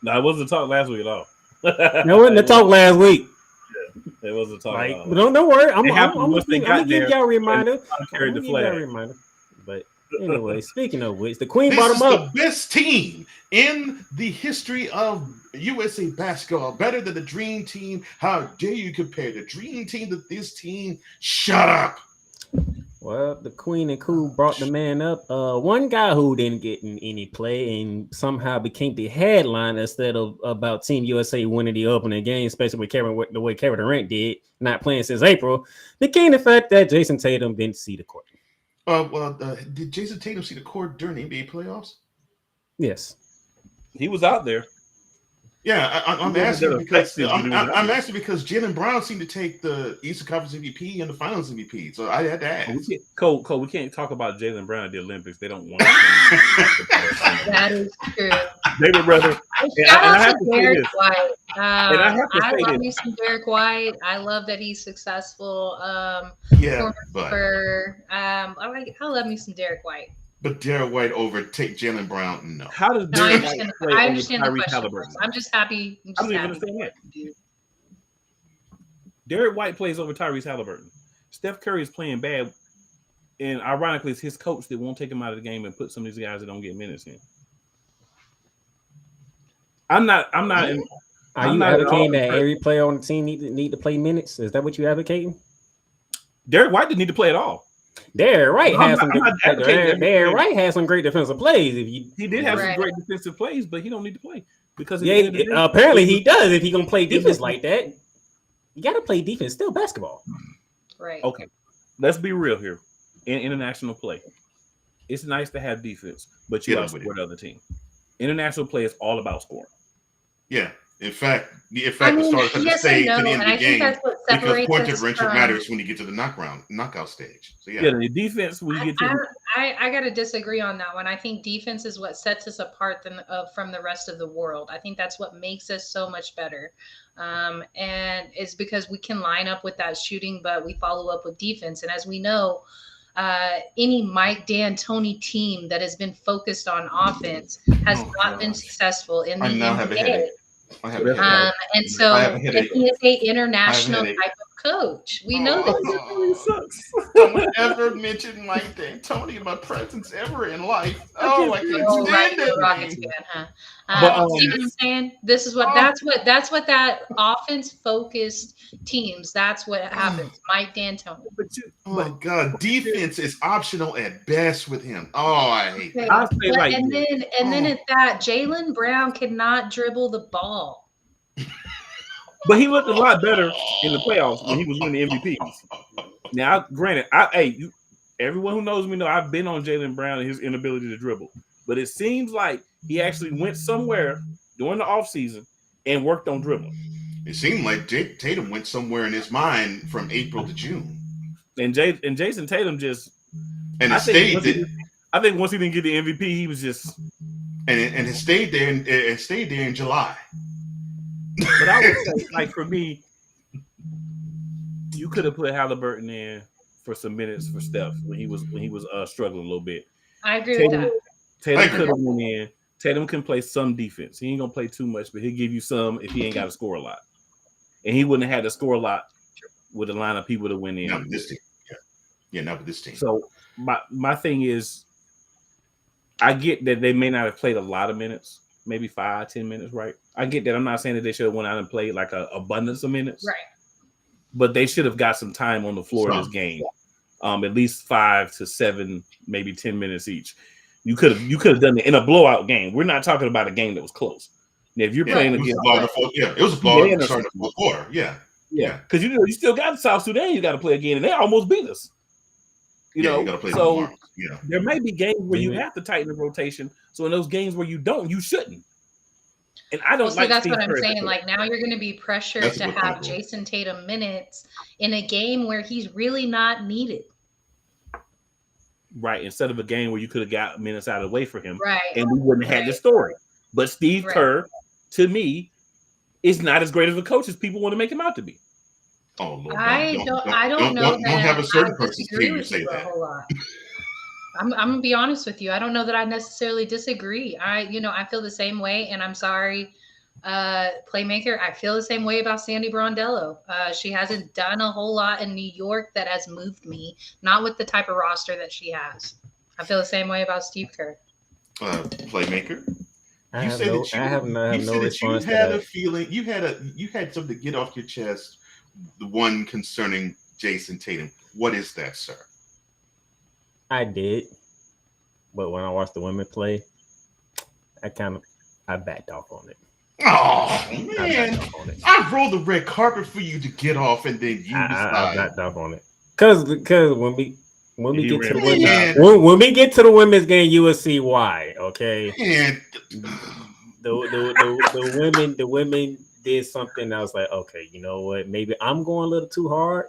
No, it wasn't a talk last week at all. That wasn't a talk last week. Yeah, it wasn't a talk at all. Don't worry. I'm once they got there. Give y'all a reminder. Carried the flag. But anyway, speaking of which, the Queen brought them up. This is the best team in the history of USA basketball, better than the Dream Team. How dare you compare the Dream Team to this team? Shut up. Well, the Queen and Cool brought the man up. One guy who didn't get in any play and somehow became the headline instead of about Team USA winning the opening game, especially with the way Kevin Durant did, not playing since April, became the fact that Jason Tatum didn't see the court. Did Jason Tatum see the court during the NBA playoffs? Yes. He was out there. Yeah, I'm He asking wasn't because effective when he was out I'm there. asking because Jalen Brown seemed to take the Eastern Conference MVP and the Finals MVP. So I had to ask. Cole, we can't talk about Jalen Brown at the Olympics. They don't want That is true. they would rather. Shout I out have to to say Derek this. White. And I have to I say love this. me some Derek White. I love that he's successful. Yeah, but I love me some Derek White. But Derek White overtake Jalen Brown? No. How does No, I Derek understand, White play I over understand the Tyrese question. Halliburton? I'm just happy. I don't even understand that. Derek White plays over Tyrese Halliburton. Steph Curry is playing bad, and ironically, it's his coach that won't take him out of the game and put some of these guys that don't get minutes in. I'm not. Are you advocating that every player on the team need to play minutes? Is that what you're advocating? Derek White didn't need to play at all. Derek White has some. Derek White has some great defensive plays. He did have some great defensive plays, but he don't need to play because apparently he does. If he gonna play defense like that, you gotta play defense. Still basketball, right? Okay, let's be real here. In international play, it's nice to have defense, but you outscore the other team. International play is all about scoring. Yeah. In fact, the start of the stage to the end of the game because point differential matters when you get to the knockout stage. So yeah, the defense when you get to. I got to disagree on that one. I think defense is what sets us apart from the rest of the world. I think that's what makes us so much better, and it's because we can line up with that shooting, but we follow up with defense. And as we know, any Mike D'Antoni team that has been focused on offense has not been successful in the NBA. And so he is an international type of coach. We know that. Someone ever mentioned Mike D'Antoni in my presence ever in life. Oh, I can't stand it. Rockets fan, huh? See what I'm saying? This is what that's what that offense focused teams. That's what happens. Mike D'Antoni. Oh God, defense is optional at best with him. Oh, I hate that. Then at that, Jalen Brown cannot dribble the ball. But he looked a lot better in the playoffs when he was winning MVPs. Now, granted, everyone who knows me know I've been on Jalen Brown and his inability to dribble. But it seems like he actually went somewhere during the offseason and worked on dribbling. It seemed like Tatum went somewhere in his mind from April to June. And Jason Tatum just and I think once he didn't get the MVP, he was just and it stayed there in July. But I would say, like for me, you could have put Halliburton in for some minutes for Steph when he was struggling a little bit. I agree with that. Tatum could have went in. Tatum can play some defense. He ain't gonna play too much, but he'll give you some if he ain't got to score a lot. And he wouldn't have had to score a lot with a line of people to win in. Not with this team. Yeah, not with this team. So my thing is, I get that they may not have played a lot of minutes, maybe 5-10 minutes, right? I get that. I'm not saying that they should have went out and played like an abundance of minutes, right? But they should have got some time on the floor in this game, at least 5 to 7, maybe 10 minutes each. You could have done it in a blowout game. We're not talking about a game that was close. Now, if you're playing against, it was a blowout in the fourth quarter. Yeah, because you still got South Sudan. You got to play again, and they almost beat us. You gotta play so there may be games where you have to tighten the rotation. So in those games where you don't, you shouldn't. And I don't like. That's what I'm saying. Like now, you're going to be pressured to have Jason Tatum minutes in a game where he's really not needed. Right, instead of a game where you could have got minutes out of the way for him, right, and we wouldn't have had the story. But Steve Kerr, to me, is not as great of a coach as people want to make him out to be. Oh Lord! I don't know. Don't have a certain person to say that. I'm gonna be honest with you. I don't know that I necessarily disagree. I feel the same way, and I'm sorry, Playmaker. I feel the same way about Sandy Brondello. She hasn't done a whole lot in New York that has moved me. Not with the type of roster that she has. I feel the same way about Steve Kerr. Playmaker. I have no response. You had a feeling. You had something to get off your chest. The one concerning Jason Tatum. What is that, sir? I did, but when I watched the women play, I backed off on it. Oh man, I rolled the red carpet for you to get off, and then you I backed off on it because when when we He get to the ran women's, Man. when we get to the women's game, you will see why. Okay, And the women did something. I was like, okay, you know what? Maybe I'm going a little too hard,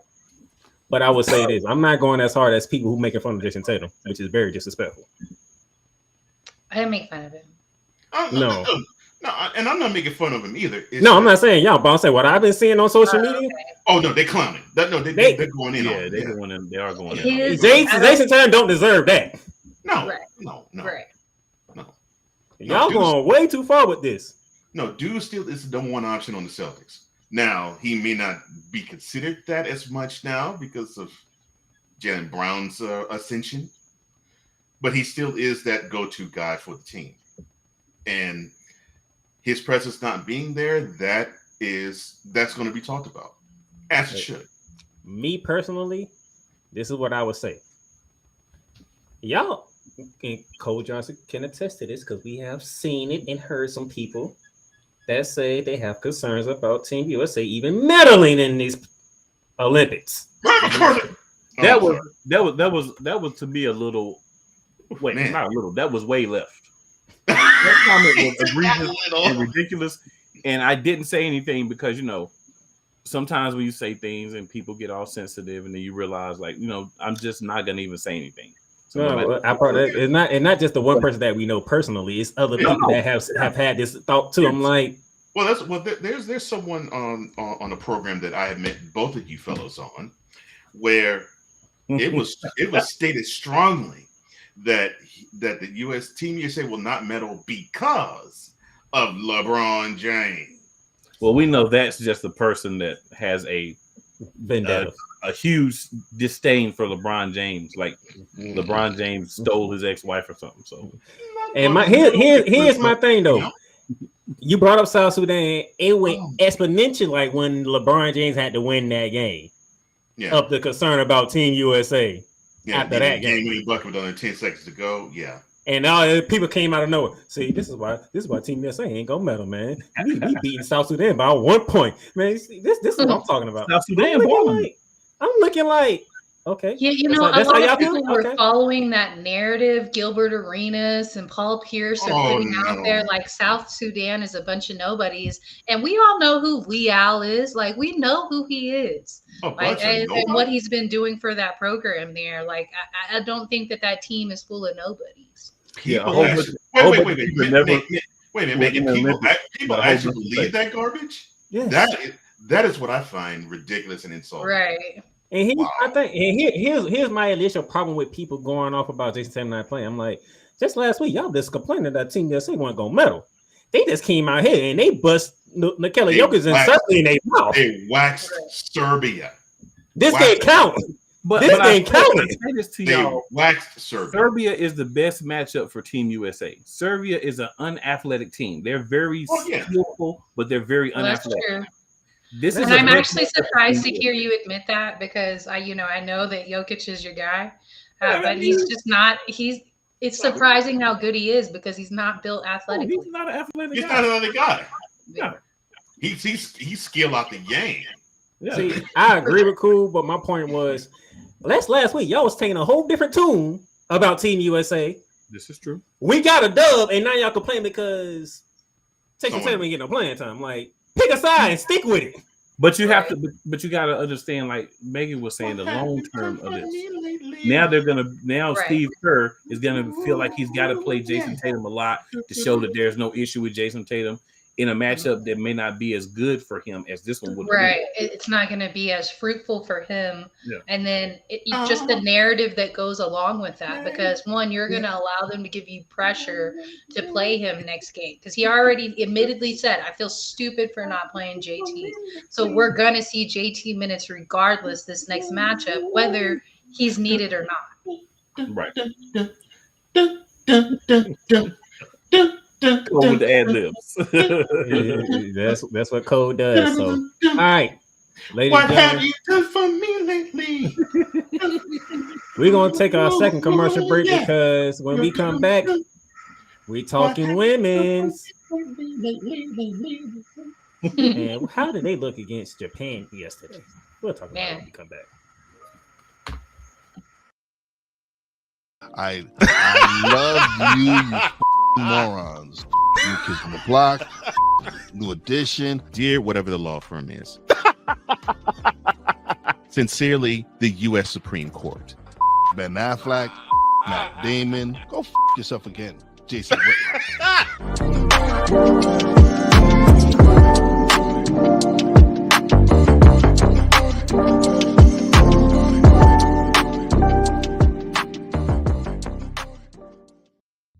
but I would say this: I'm not going as hard as people who making fun of Jason Tatum, which is very disrespectful. I didn't make fun of him. No. And I'm not making fun of him either. It's No, I'm not saying y'all, but I'm saying what I've been seeing on social media. Okay. Oh no, they clowning. They're going in. Yeah, on it. they're going in. They are going in. His- Jason Tatum don't deserve that. No, Right. no. Right. Y'all dude, going way too far with this. No, dude still is the one option on the Celtics. Now, he may not be considered that as much now because of Jalen Brown's ascension, but he still is that go-to guy for the team. And his presence not being there, that's going to be talked about, as it should. Me personally, this is what I would say. Y'all, and Cole Johnson can attest to this because we have seen it and heard some people that say they have concerns about Team USA even meddling in these Olympics. That was to me a little. Wait, Man. not a little. That was way left. That comment was egregious and ridiculous, and I didn't say anything because sometimes when you say things and people get all sensitive, and then you realize, I'm just not gonna even say anything. So It's not just the one person that we know personally. It's other people that have had this thought too. I'm like, there's someone on a program that I have met both of you fellows on, where it was stated strongly that the U.S. Team USA will not medal because of LeBron James. Well, we know that's just the person that has a vendetta, a huge disdain for LeBron James. Like LeBron James stole his ex-wife or something. So, and here's my thing though. You brought up South Sudan. It went exponential, like when LeBron James had to win that game. Yeah. Up the concern about Team USA. Yeah, after that game, winning bucket with only 10 seconds to go. Yeah. And now people came out of nowhere. See, this is why Team USA ain't gonna medal, man. We beating South Sudan by 1 point, man. See, this is what I'm talking about. South Sudan, I'm looking like okay. Yeah, a lot of people were following that narrative. Gilbert Arenas and Paul Pierce are putting out there like South Sudan is a bunch of nobodies, and we all know who Leal is. Like we know who he is, and what he's been doing for that program there. Like I don't think that team is full of nobodies. Wait a minute. People actually believe that garbage? Yes. That is what I find ridiculous and insulting. Right. And here's my initial problem with people going off about Jason Tatum not playing. I'm like, just last week, y'all just complaining that Team USA wasn't gonna medal. They just came out here and they bust Nikola Jokic and Serbia in their mouth. They waxed Serbia. This can't count. But this ain't counting. Serbia is the best matchup for Team USA. Serbia is an unathletic team. They're very skillful, but they're very unathletic. True. I'm actually surprised to hear you admit that because I know that Jokic is your guy, but he's just not. It's surprising how good he is because he's not built athletically. He's not an athletic guy. He's not an athletic guy. Yeah. He's skill out the game. Yeah. See, I agree with Cool, but my point was, last week y'all was taking a whole different tune about Team USA. This is true. We got a dub, and now y'all complain because Jason Tatum ain't getting no playing time. Like, pick a side and stick with it. But you have to. But you got to understand, like Megan was saying, the long term of this. Now Steve Kerr is gonna feel like he's got to play Jason Tatum a lot to show that there's no issue with Jason Tatum in a matchup that may not be as good for him as this one would be. Right. It's not going to be as fruitful for him. Yeah. And then just the narrative that goes along with that, because one, you're going to allow them to give you pressure to play him next game. Because he already admittedly said, I feel stupid for not playing JT. So we're going to see JT minutes regardless this next matchup, whether he's needed or not. Right. Cole with the ad libs. That's what Cole does. So, all right, ladies what and gentlemen, have you done for me lately? We're gonna take our second commercial break because when we come back, we talking women's. And how did they look against Japan yesterday? We'll talk about it when we come back. I love you, you morons. New Kids on the Block, New Edition. Dear whatever the law firm is. Sincerely, the U.S. Supreme Court. Ben Affleck, Matt Damon. Go yourself again, Jason Whitlock.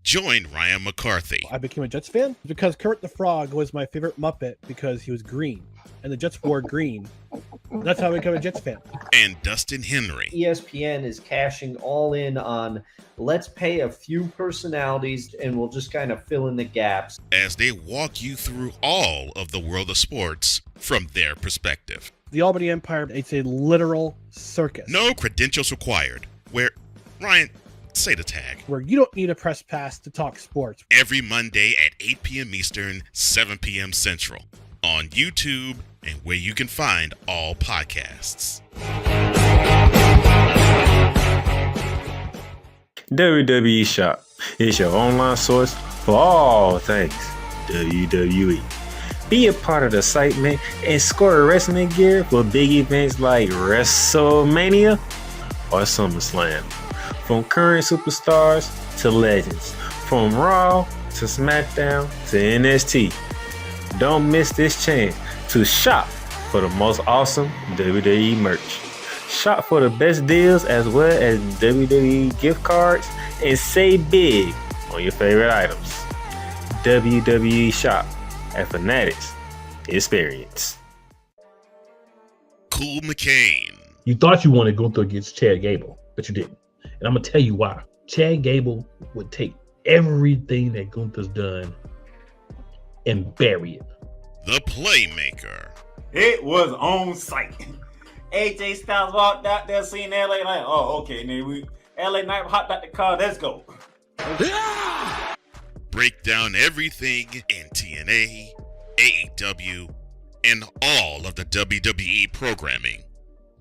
Join Ryan McCarthy. I became a Jets fan because Kurt the Frog was my favorite Muppet because he was green, and the Jets wore green. That's how I became a Jets fan. And Dustin Henry. ESPN is cashing all in on let's pay a few personalities and we'll just kind of fill in the gaps. As they walk you through all of the world of sports from their perspective. The Albany Empire, it's a literal circus. No credentials required. Where, Ryan, say the tag. Where you don't need a press pass to talk sports. Every Monday at 8 p.m. Eastern, 7 p.m. Central. On YouTube and where you can find all podcasts. WWE Shop is your online source for all things WWE. Be a part of the excitement and score wrestling gear for big events like WrestleMania or SummerSlam. From current superstars to legends, from Raw to SmackDown to NXT. Don't miss this chance to shop for the most awesome WWE merch. Shop for the best deals as well as WWE gift cards and save big on your favorite items. WWE Shop at Fanatics Experience. Cool McCain. You thought you wanted Gunther against Chad Gable, but you didn't. And I'm going to tell you why. Chad Gable would take everything that Gunther's done and bury it. The Playmaker. It was on site. AJ Styles walked out there, seen LA Knight. Oh, okay, nigga. LA Knight hopped out the car. Let's go. Break down everything in TNA, AEW, and all of the WWE programming.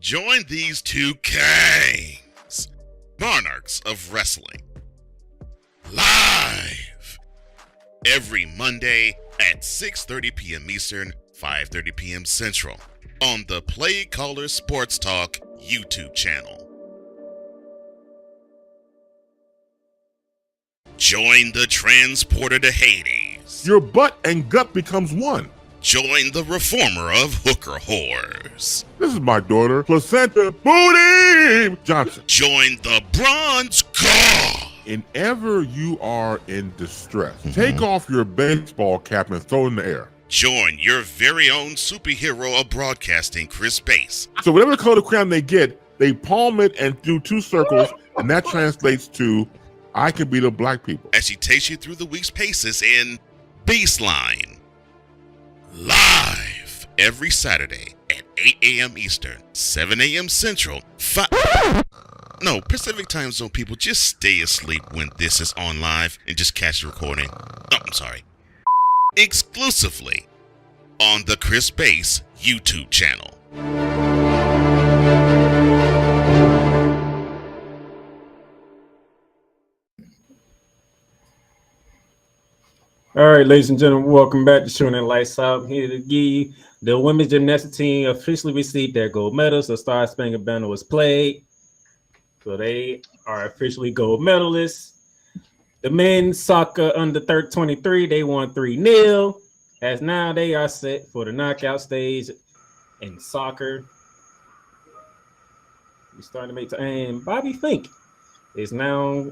Join these two kings, monarchs of wrestling, live every Monday at 6:30 p.m. Eastern, 5:30 p.m. Central on the Play Caller Sports Talk YouTube channel. Join the transporter to Hades. Your butt and gut becomes one. Join the reformer of hooker whores. This is my daughter, Placenta Booty Johnson. Join the bronze god. Whenever you are in distress, take off your baseball cap and throw it in the air. Join your very own superhero of broadcasting, Chris Bass. So whatever color crayon they get, they palm it and do two circles, and that translates to, I can be the black people. As she takes you through the week's paces in Baseline. Live every Saturday at 8 a.m. Eastern, 7 a.m. Central, Pacific Time Zone people, just stay asleep when this is on live and just catch the recording. Oh, I'm sorry. Exclusively on the Chris Bass YouTube channel. All right, ladies and gentlemen, welcome back to Shooting That Lights Out. Here to give you the women's gymnastics team officially received their gold medals. The Star Spangled Banner was played, so they are officially gold medalists. The men's soccer under 23, they won 3-0. As now they are set for the knockout stage in soccer. We're starting to make time. And Bobby Fink is now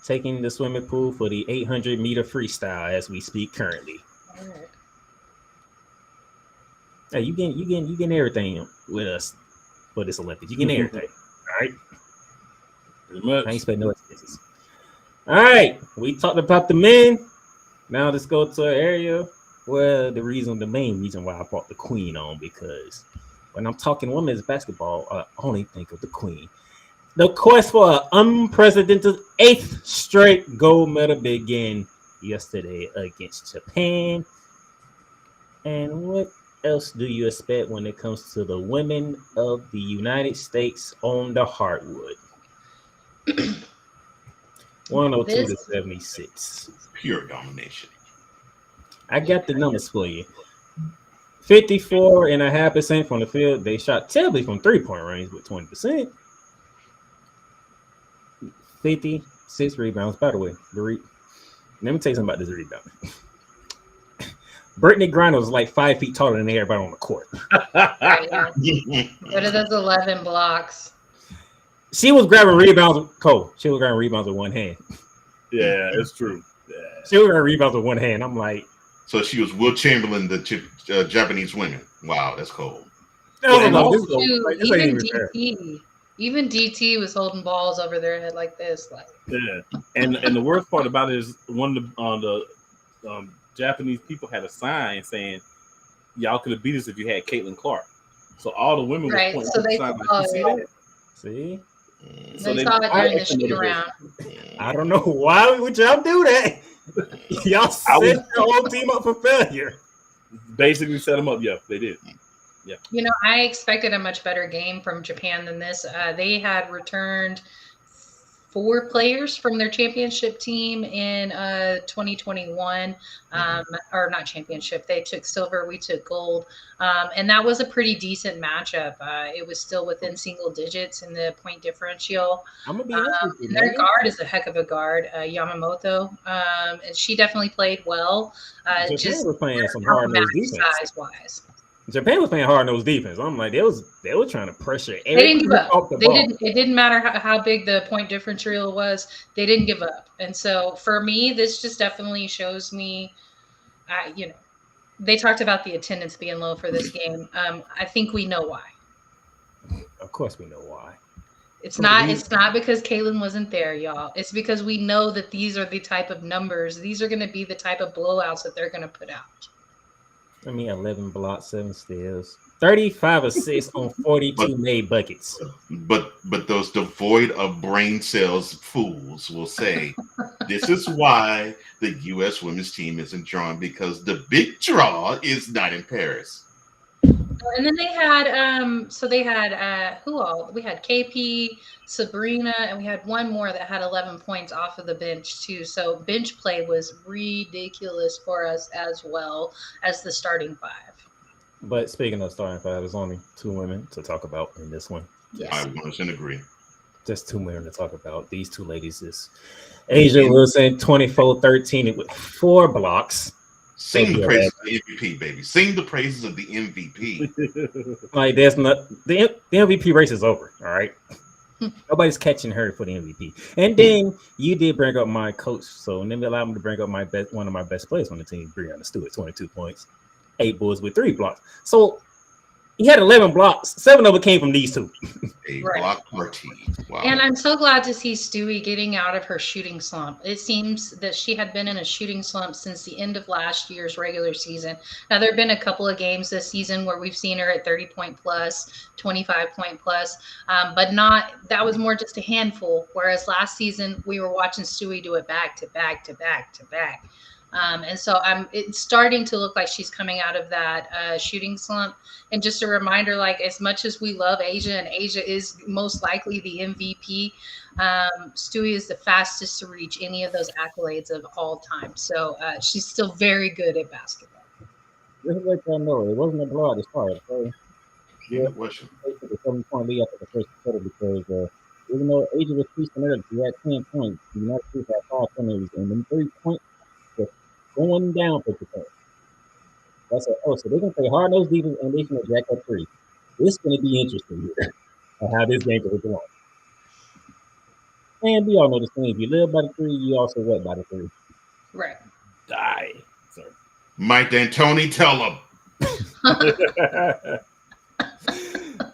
taking the swimming pool for the 800-meter freestyle as we speak currently. Hey, you getting everything with us for this Olympics. You getting everything, all right? Pretty much. I ain't spending no expenses. All right, we talked about the men. Now let's go to an area where the main reason why I brought the queen on, because when I'm talking women's basketball, I only think of the queen. The quest for an unprecedented 8th straight gold medal began yesterday against Japan. And what else do you expect when it comes to the women of the United States on the hardwood? 102 to 76. Pure domination. I got the numbers for you. 54.5% from the field. They shot terribly from 3-point range with 20%. 56 rebounds. By the way, let me tell you something about this rebound. Brittany Griner was like 5 feet taller than everybody on the court. Right, yeah. What are those 11 blocks? She was grabbing rebounds. Cole. She was grabbing rebounds with one hand. Yeah, it's true. Yeah. She was grabbing rebounds with one hand. I'm like, so she was Will Chamberlain, the Japanese women. Wow, that's cold. Even DT was holding balls over their head like this. Like, yeah, and the worst part about it is one of the Japanese people had a sign saying, "Y'all could have beat us if you had Caitlin Clark." So all the women right, were so they saw it. See? So they saw it during the shoot around. I don't know why would y'all do that. Y'all set your whole team up for failure. Basically set them up. Yeah, they did. Yeah. You know, I expected a much better game from Japan than this. They had returned 4 players from their championship team in 2021, or not championship. They took silver, we took gold, and that was a pretty decent matchup. It was still within single digits in the point differential. I'm gonna be honest with you, their guard is a heck of a guard, Yamamoto, and she definitely played well. Japan was playing some hard-nosed defense. Size-wise. Japan was playing hard-nosed defense. I'm like, they were trying to pressure They didn't give everybody up. off the ball. It didn't matter how big the point differential was. They didn't give up. And so for me, this just definitely shows me, you know, they talked about the attendance being low for this game. I think we know why. Of course we know why. It's not because Caitlin wasn't there, y'all. It's because we know that these are the type of numbers. These are going to be the type of blowouts that they're going to put out. I mean, 11 blocks, 7 steals, 35 assists on 42 made buckets. But those devoid of brain cells fools will say, this is why the U.S. women's team isn't drawn, because the big draw is not in Paris. And then they had, who all? We had KP, Sabrina, and we had one more that had 11 points off of the bench too. So bench play was ridiculous for us as well as the starting 5. But speaking of starting 5, there's only 2 women to talk about in this one. Yes. I 100% agree. Just 2 women to talk about. These 2 ladies is Asia Wilson, 24-13 with 4 blocks. Sing the praises of the MVP, baby. Sing the praises of the MVP. Like, there's not the MVP race is over. All right, nobody's catching her for the MVP. And then you did bring up my coach, so let me allow me to bring up one of my best players on the team, Breanna Stewart, 22 points, 8 boards with 3 blocks. So he had 11 blocks. 7 of it came from these 2. A block party. Wow. And I'm so glad to see Stewie getting out of her shooting slump. It seems that she had been in a shooting slump since the end of last year's regular season. Now, there have been a couple of games this season where we've seen her at 30-point plus, 25-point plus, but that was more just a handful. Whereas last season, we were watching Stewie do it back to back to back to back. And so it's starting to look like she's coming out of that shooting slump. And just a reminder, like, as much as we love Asia, and Asia is most likely the MVP, Stewie is the fastest to reach any of those accolades of all time. So she's still very good at basketball. Just let y'all know, it wasn't a blowout to start. So yeah, it wasn't. The 7-point lead after the first quarter, because even though Asia was feasting early, she had 10 points. The United States had 5 penalties, and then 3 points. Going down for Japan. So they're gonna play hard nosed defense and they're gonna jack up 3. This is gonna be interesting here on how this game goes along. And we all know this thing: if you live by the 3, you also wet by the 3. Right. Die, sir. Mike D'Antoni, tell him.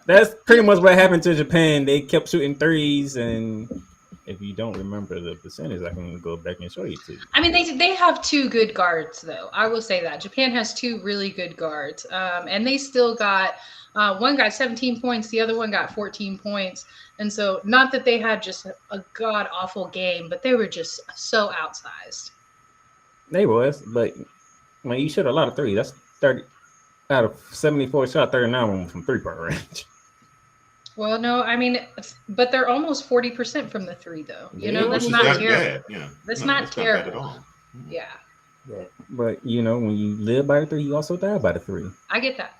That's pretty much what happened to Japan. They kept shooting 3s, and if you don't remember the percentage, I can go back and show you too. I mean, they have 2 good guards, though. I will say that. Japan has 2 really good guards. And they still got one got 17 points, the other one got 14 points. And so not that they had just a god-awful game, but they were just so outsized. They was, but when you shoot a lot of 3s, that's 30 out of 74 shot, 39 from 3-point range. Well, no, I mean, but they're almost 40% from the three, though. You know, that's not that terrible. bad. Yeah, That's no, not that's not bad at terrible. all. Yeah, But you know, when you live by the three, you also die by the three. I get that.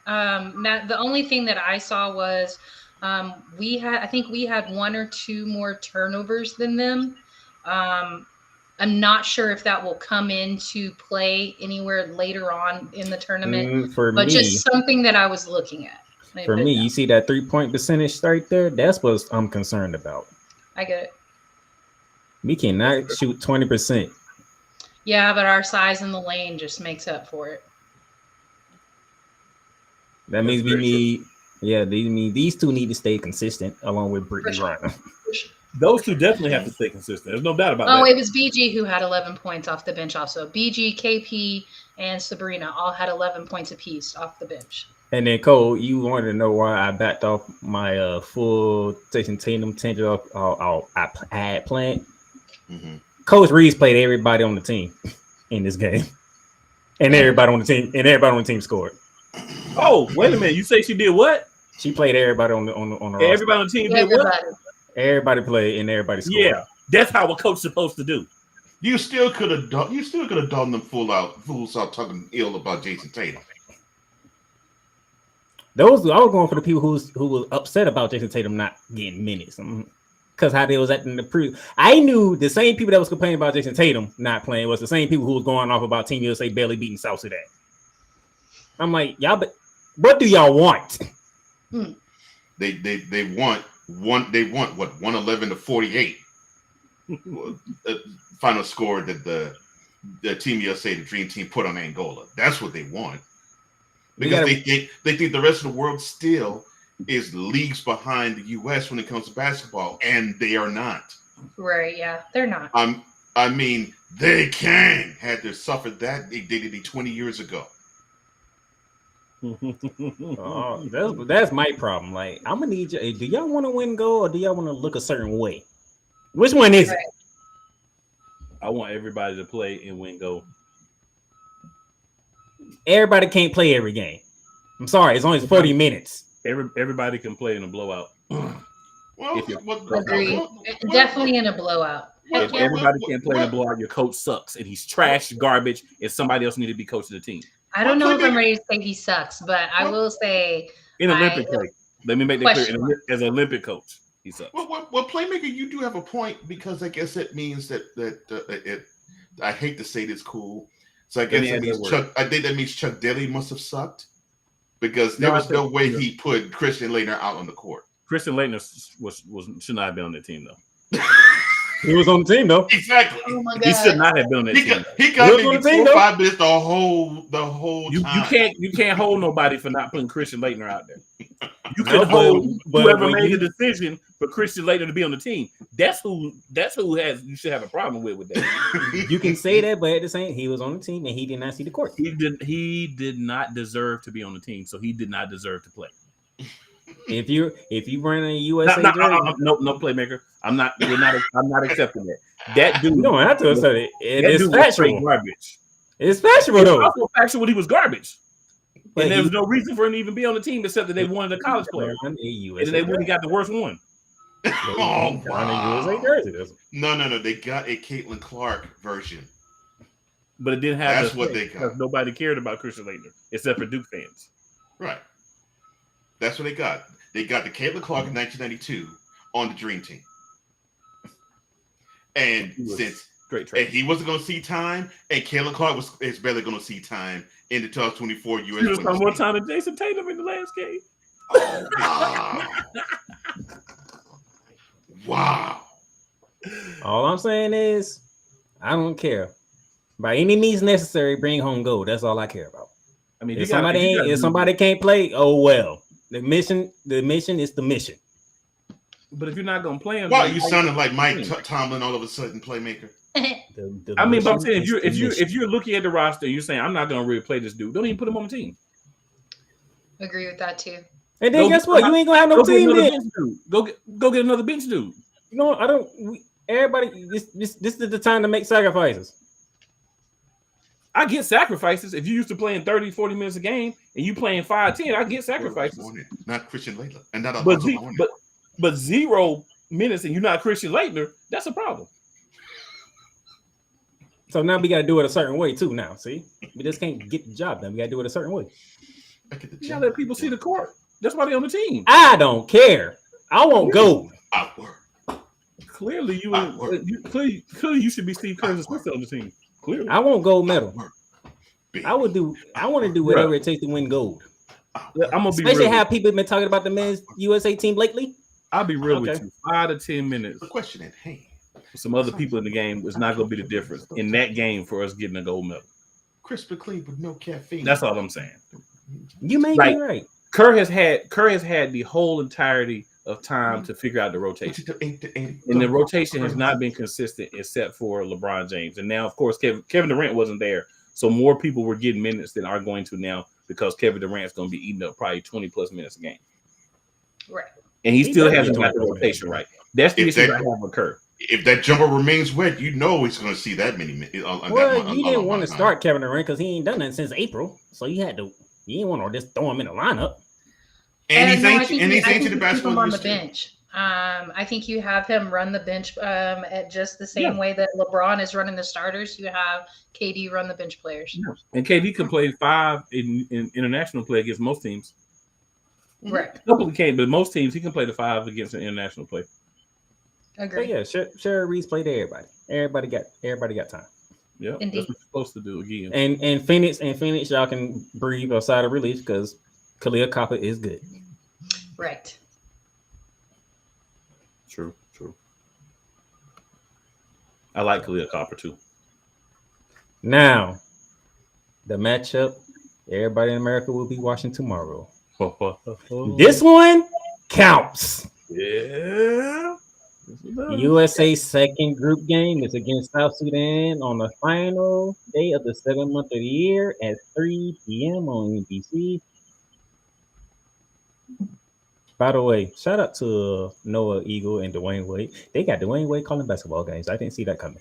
Now the only thing that I saw was I think we had one or two more turnovers than them. I'm not sure if that will come into play anywhere later on in the tournament, but just something that I was looking at. For me, you see that 3-point percentage right there? That's what I'm concerned about. I get it. We cannot shoot 20%. Yeah, but our size in the lane just makes up for it. That means we need, these two need to stay consistent along with Breanna. Those two definitely have to stay consistent. There's no doubt about that. Oh, it was BG who had 11 points off the bench also. BG, KP, and Sabrina all had 11 points apiece off the bench. And then Cole, you wanted to know why I backed off my full Jason Tatum tangent off I had planned. Mm-hmm. Coach Reeves played everybody on the team in this game, and everybody on the team scored. Oh, wait a minute! You say she did what? She played everybody on the everybody on the team did what? Everybody played and everybody scored. Yeah, that's how a coach is supposed to do. You still could have done them fools out talking ill about Jason Tatum. I was going for the people who was upset about Jason Tatum not getting minutes. Because how they was acting in the pre. I knew the same people that was complaining about Jason Tatum not playing was the same people who was going off about Team USA barely beating South Sudan. I'm like, y'all, but what do y'all want? They want what 111 to 48 final score that the Team USA, the Dream Team, put on Angola. That's what they want. Because they think the rest of the world still is leagues behind the U.S. when it comes to basketball, and they are not. Right? Yeah, they're not. I mean, they had to suffer that they did it 20 years ago. That's my problem. Like, I'm gonna need you. Do y'all want to win gold or do y'all want to look a certain way? Which one is it? I want everybody to play and win gold. Everybody can't play every game. I'm sorry, it's only 40 minutes. Everybody can play in a blowout. Agree. Definitely in a blowout. If everybody can't play in a blowout, your coach sucks and he's trash, garbage, and somebody else need to be coach of the team. I don't know if I'm ready to say he sucks, but I will say in Olympic play. Let me make that clear. As an Olympic coach, he sucks. Well, playmaker, you do have a point because I guess it means that I hate to say this cool. So I guess it means I think that means Chuck Daly must have sucked because there was no way he put Christian Laettner out on the court. Christian Laettner should not have been on the team though. He was on the team though. Exactly. Oh my God. He should not have been on that team. He got maybe 4 or 5 minutes the whole time. You can't hold nobody for not putting Christian Laettner out there. You can hold whoever made the decision for Christian Laettner to be on the team. That's who you should have a problem with that. You can say that, but at the same, he was on the team and he did not see the court. He did not deserve to be on the team, so he did not deserve to play. If you run a USA no playmaker. I'm not accepting that. That dude, you don't have to accept it. It's factual. Garbage. It's factual though. It's also factual. He was garbage. And there was no reason for him to even be on the team except that they wanted a college player. And they wouldn't got the worst one. Oh, wow. No. They got a Caitlin Clark version. But it didn't have that's what they got. Nobody cared about Christian Laettner except for Duke fans. Right. That's what they got. They got the Caitlin Clark in 1992 on the Dream Team. And since and he wasn't going to see time, and Caitlin Clark is barely going to see time in the 2024 U.S. She was on more time than Jason Tatum in the last game. Oh, wow. Wow. All I'm saying is, I don't care. By any means necessary, bring home gold. That's all I care about. I mean, if somebody can't play, oh well. The mission is the mission. But if you're not gonna play him, why are you sounding like Mike Tomlin all of a sudden, playmaker? I mean, but I'm saying if you're looking at the roster, you're saying I'm not gonna really play this dude. Don't even put him on the team. Agree with that too. And then guess what? You ain't gonna have no team then. Go get another bench dude. You know, everybody. This is the time to make sacrifices. I get sacrifices. If you used to playing 30, 40 minutes a game and you playing 5, 10, I get sacrifices. Not Christian Laettner. And not but 0 minutes and you're not Christian Laettner, that's a problem. So now we got to do it a certain way too. Now, see, we just can't get the job done. We got to do it a certain way. You gotta let people see the court. That's why they're on the team. I don't care. I won't go. Clearly, clearly you should be Steve Kerr's assistant on the team. Clearly, I won't gold medal. I want to do whatever it takes to win gold. I'm gonna be especially real how people have been talking about the men's USA team lately. I'll be real with you. 5 to 10 minutes. The question at hand. Some other people in the game is not going to be the difference in that game for us getting a gold medal. Crisp and clean with no caffeine. That's all I'm saying. You may be right. Kerr has had the whole entirety of time to figure out the rotation, and the rotation has not been consistent except for LeBron James. And now, of course, Kevin Durant wasn't there, so more people were getting minutes than are going to now because Kevin Durant's going to be eating up probably 20 plus minutes a game. Right. And he still hasn't got the rotation right. That's the issue I have with Kerr. If that jumper remains wet, you know he's going to see that many minutes. Well, you didn't want to start Kevin Durant because he ain't done that since April. So you didn't want to just throw him in the lineup. And he's ancient the basketball on the bench. I think you have him run the bench at just the same way that LeBron is running the starters. You have KD run the bench players. Yeah. And KD can play 5 in international play against most teams. Right. Couple can't, but most teams he can play the 5 against an international play. Agree. Yeah, Sherry Reese played everybody. Everybody got time. Yeah, that's what you're supposed to do again. And Phoenix, y'all can breathe outside of release because Khalil Copper is good. Right. True. I like Khalil Copper too. Now, the matchup everybody in America will be watching tomorrow. This one counts. Yeah. USA's second group game is against South Sudan on the final day of the 7th month of the year at 3 p.m. on NBC. By the way, shout out to Noah Eagle and Dwayne Wade. They got Dwayne Wade calling basketball games. I didn't see that coming.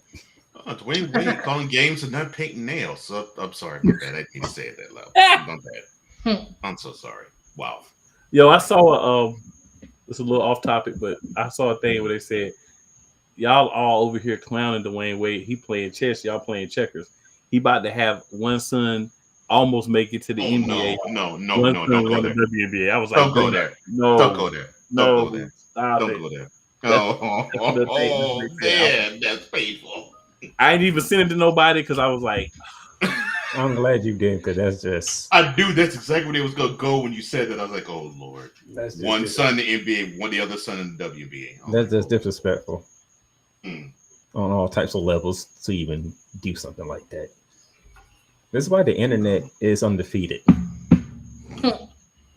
Dwayne Wade calling games and not painting nails. So, I'm sorry about that. I didn't mean to say it that loud. I'm so sorry. Wow. Yo, I saw it's a little off topic, but I saw a thing where they said, y'all all over here clowning Dwayne Wade. He playing chess, y'all playing checkers. He about to have one son almost make it to the NBA. No, don't go there. WNBA. I was like, don't go there. No, don't go there. No, don't go there. Stop don't it. go there. Oh, man, that's painful. I ain't even sent it to nobody because I was like, I'm glad you did because that's just. That's exactly what it was going to go when you said that. I was like, oh, Lord. That's one son in the NBA, the other son in the WNBA. Oh, that's just disrespectful on all types of levels to even do something like that. This is why the internet is undefeated.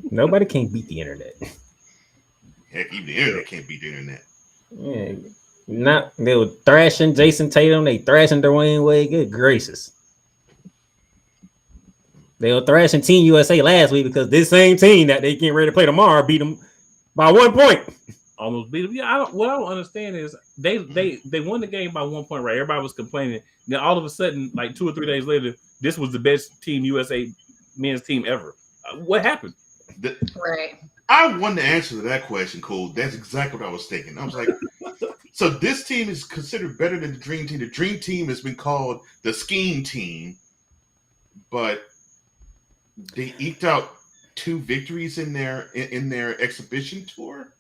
Nobody can beat the internet. Heck, even the internet can't beat the internet. Yeah. They were thrashing Jason Tatum. They thrashing Dwayne Wade. Good gracious. They were thrashing Team USA last week because this same team that they getting ready to play tomorrow beat them by 1 point. Almost beat them. Yeah, what I don't understand is they won the game by 1 point, right? Everybody was complaining. Then all of a sudden, like 2 or 3 days later, this was the best Team USA men's team ever. What happened? Right. I wanted to answer to that question, Cole. That's exactly what I was thinking. I was like, so this team is considered better than the Dream Team. The Dream Team has been called the Scheme Team, but they eked out 2 victories in their exhibition tour.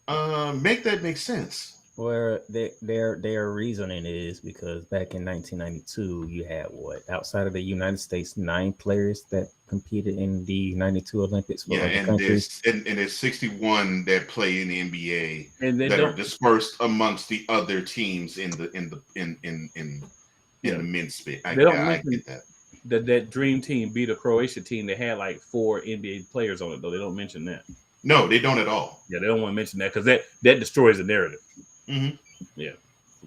Make that make sense. Where their reasoning is because back in 1992, you had outside of the United States, 9 players that competed in the 92 Olympics for other countries. And there's 61 that play in the NBA and that are dispersed amongst the other teams in the men's spit. I get that. That Dream Team beat a Croatia team that had like 4 NBA players on it, though. They don't mention that. No, they don't at all. Yeah, they don't want to mention that because that destroys the narrative. Mm-hmm. Yeah.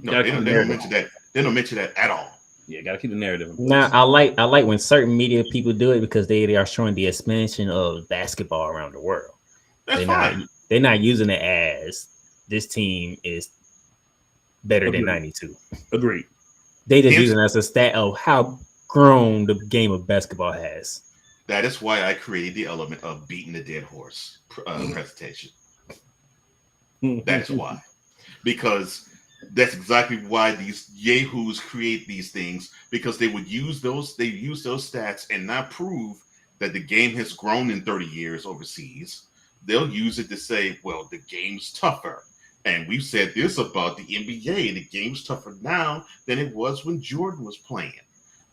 No, they don't mention that. They don't mention that at all. Yeah, gotta keep the narrative. Now, I like when certain media people do it because they are showing the expansion of basketball around the world. They're not using it as this team is better than 92. Agreed. They just using it as a stat of how grown the game of basketball has. That is why I created the element of beating the dead horse presentation. That is why. Because that's exactly why these yahoos create these things, because they would use those stats and not prove that the game has grown in 30 years overseas. They'll use it to say, well, the game's tougher. And we've said this about the NBA. The game's tougher now than it was when Jordan was playing.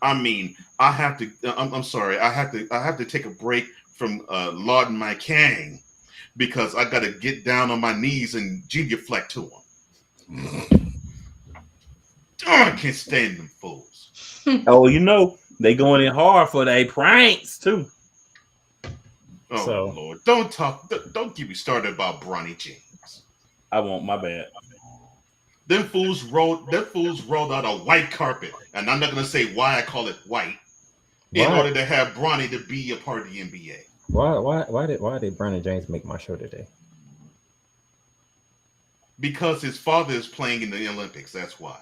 I mean, I'm sorry. I have to take a break from lauding my king, because I got to get down on my knees and genuflect to him. I can't stand them fools. Oh, you know, they going in hard for their pranks too. Oh Lord, don't get me started about Bronny James. I won't, my bad. Them fools rolled out a white carpet, and I'm not gonna say why I call it white, in order to have Bronny to be a part of the NBA. Why did Brandon James make my show today? Because his father is playing in the Olympics. That's why.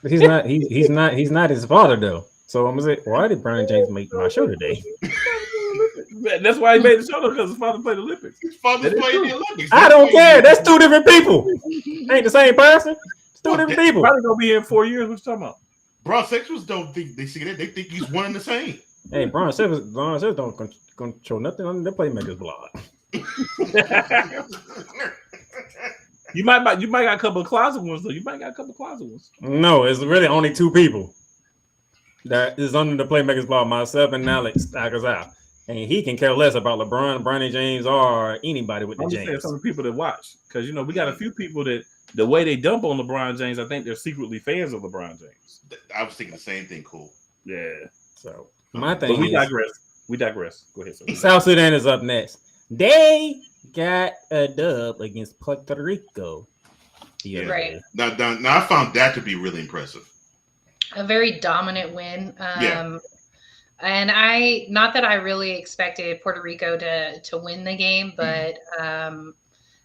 He's not his father though. So I'm gonna say, why did Brandon James make my show today? That's why he made the show, because his father played the Olympics. His father's playing the Olympics. I don't care. That's two different people. Ain't the same person. It's two different people. Probably gonna be here in 4 years. What you talking about? Bronsexuals don't think they see that. They think he's one and the same. Hey, Bronsexuals don't control nothing on the playmaker's blog. You might got a couple of closet ones though. You might got a couple of closet ones. No, it's really only two people that is under the playmakers blog, myself and Alex Stackers out. And he can care less about LeBron, Brandon James, or anybody with the I'm just saying James. some of the people that watch, because you know we got a few people that the way they dump on LeBron James, I think they're secretly fans of LeBron James. I was thinking the same thing. Cool. Yeah. So my thing but we is, digress. We digress. Go ahead. Sir. South Sudan is up next. They got a dub against Puerto Rico. Right. Now I found that to be really impressive. A very dominant win. Yeah. And not that I really expected Puerto Rico to win the game, but I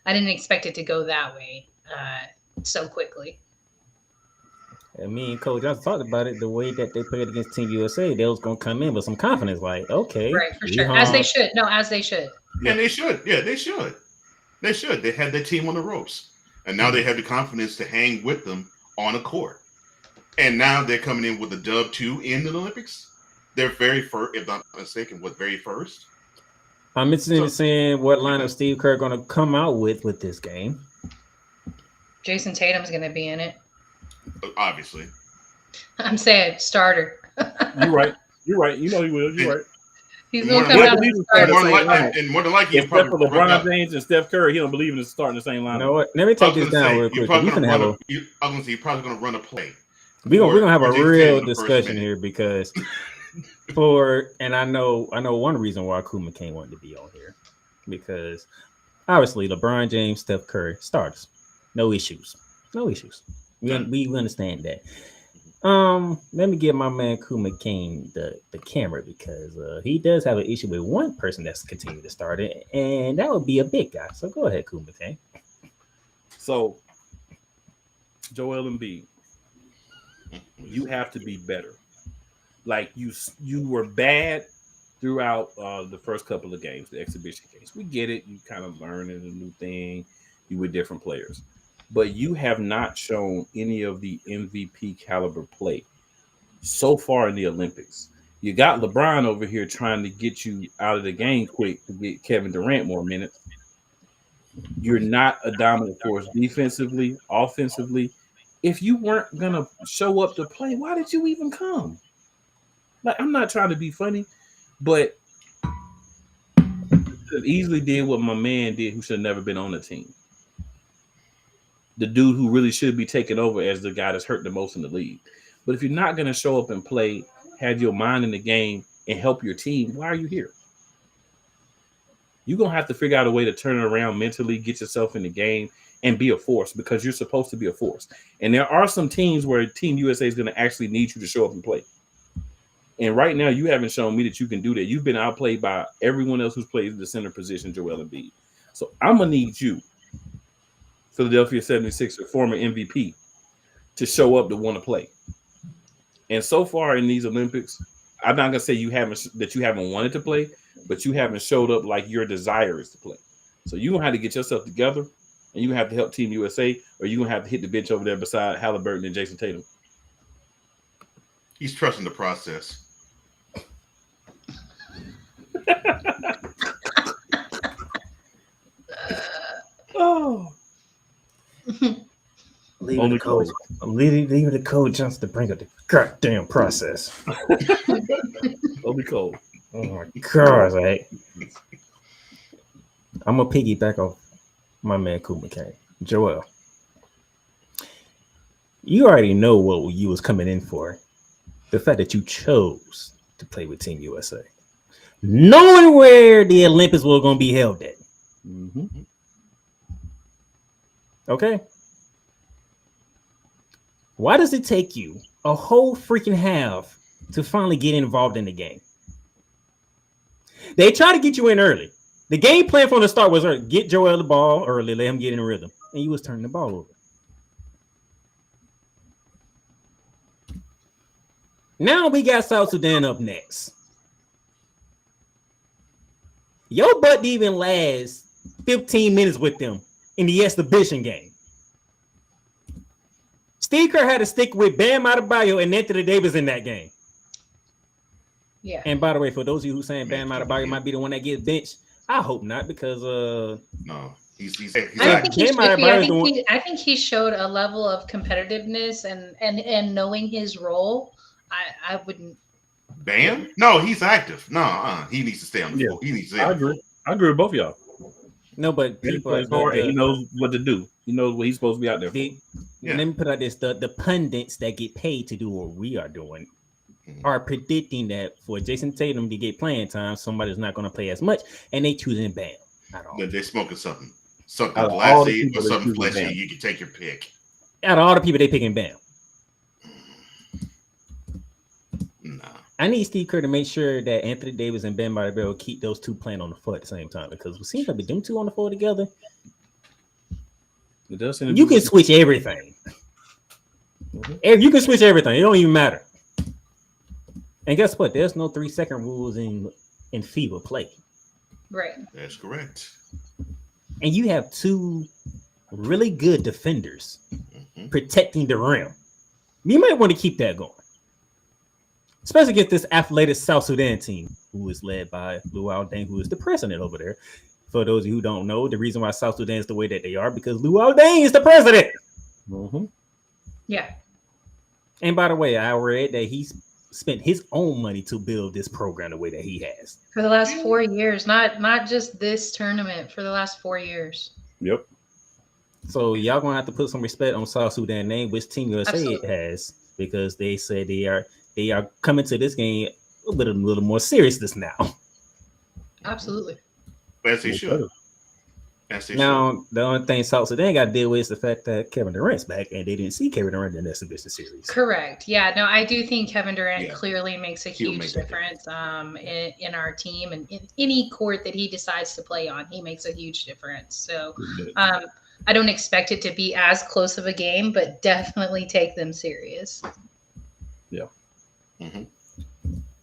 didn't expect it to go that way so quickly. And me and Coach Johnson talked about it, the way that they played against Team USA. They was going to come in with some confidence, like, okay. Right, for sure. As they should. No, as they should. And they should. Yeah, they should. They should. They had their team on the ropes. And now they have the confidence to hang with them on a court. And now they're coming in with a dub 2 in the Olympics. They're very first, if not mistaken, very first? I'm interested in seeing what lineup Steve Kerr going to come out with this game. Jason Tatum's going to be in it. Obviously. I'm saying starter. You're right. You know he will. You're right. He's going to come out as starter. And more than likely, if for LeBron James and Steph Curry, he don't believe in starting the same line. You know what? Let me take this down real quick. I'm going to say you're probably going to run a play. We're gonna have a real discussion here because I know one reason why Kuma Kane wanted to be on here, because obviously LeBron James, Steph Curry, starters, no issues. We understand that. Let me give my man Kuma Kane the camera, because he does have an issue with one person that's continuing to start it, and that would be a big guy. So go ahead, Kuma Kane. So Joel Embiid, you have to be better. Like you were bad throughout the first couple of games, the exhibition games. We get it. You kind of learning a new thing. You with different players, but you have not shown any of the MVP caliber play so far in the Olympics. You got LeBron over here trying to get you out of the game quick to get Kevin Durant more minutes. You're not a dominant force defensively, offensively. If you weren't gonna show up to play, why did you even come? Like, I'm not trying to be funny, but easily did what my man did, who should have never been on the team. The dude who really should be taking over as the guy that's hurt the most in the league. But if you're not gonna show up and play, have your mind in the game, and help your team, why are you here? You're gonna have to figure out a way to turn it around mentally, get yourself in the game, and be a force, because you're supposed to be a force. And there are some teams where Team USA is going to actually need you to show up and play. And right now, you haven't shown me that you can do that. You've been outplayed by everyone else who's played the center position, Joel Embiid. So I'm going to need you, Philadelphia 76er, former MVP, to show up to want to play. And so far in these Olympics, I'm not gonna say you haven't wanted to play, but you haven't showed up like your desire is to play. So you're gonna have to get yourself together, and you're gonna have to help Team USA, or you're gonna have to hit the bench over there beside Halliburton and Jason Tatum. He's trusting the process. Oh. Leaving the coach. I'm leaving the coach just to bring up the goddamn process. Only cold. Oh my god, right? I'm gonna piggyback off my man Cool McCain. Joel, you already know what you was coming in for. The fact that you chose to play with Team USA, knowing where the Olympics were going to be held at. Mm-hmm. Okay. Why does it take you a whole freaking half to finally get involved in the game? They try to get you in early. The game plan from the start was get Joel the ball early, let him get in rhythm, and you was turning the ball over. Now we got South Sudan up next. Your butt didn't even last 15 minutes with them in the exhibition game. Steve Kerr had to stick with Bam Adebayo and Anthony Davis in that game. Yeah. And by the way, for those of you who saying Bam Adebayo might be the one that gets benched, I hope not, because no, he's I think he showed a level of competitiveness and knowing his role. I wouldn't. Bam? No, he's active. No, he needs to stay on the floor. He needs to stay I on the agree. I agree with both of y'all. No, but he plays hard and he knows what to do. He knows what he's supposed to be out there for. Let me put out this: the pundits that get paid to do what we are doing are predicting that for Jason Tatum to get playing time, somebody's not going to play as much, and they choosing Bam at all. They're smoking something Out of all the glassy people or they something choose fleshy. Bam. You can take your pick. Out of all the people, they picking Bam. No. I need Steve Kerr to make sure that Anthony Davis and Bam Adebayo keep those two playing on the floor at the same time, because it seems like with them two on the floor together, It does you can switch everything. You can switch everything. It don't even matter. And guess what? There's no 3-second rules in FIBA play. Right. That's correct. And you have two really good defenders protecting the rim. You might want to keep that going. Especially against this athletic South Sudan team, who is led by Luau Deng, who is the president over there. For those of you who don't know, the reason why South Sudan is the way that they are, because Luau Deng is the president. Mm-hmm. Yeah. And by the way, I read that he's spent his own money to build this program the way that he has. For the last 4 years, not just this tournament, for the last 4 years. Yep. So y'all gonna have to put some respect on South Sudan name, which Team USA Absolutely. it has, because they said they are coming to this game a little more seriousness now. Absolutely. As they should. As they Now, the only thing South Sudan got to deal with is the fact that Kevin Durant's back, and they didn't see Kevin Durant in the exhibition series. Correct. Yeah. No, I do think Kevin Durant Yeah. clearly makes a He'll huge make that difference in our team, and in any court that he decides to play on, he makes a huge difference. So I don't expect it to be as close of a game, but definitely take them serious. Yeah. Mm-hmm.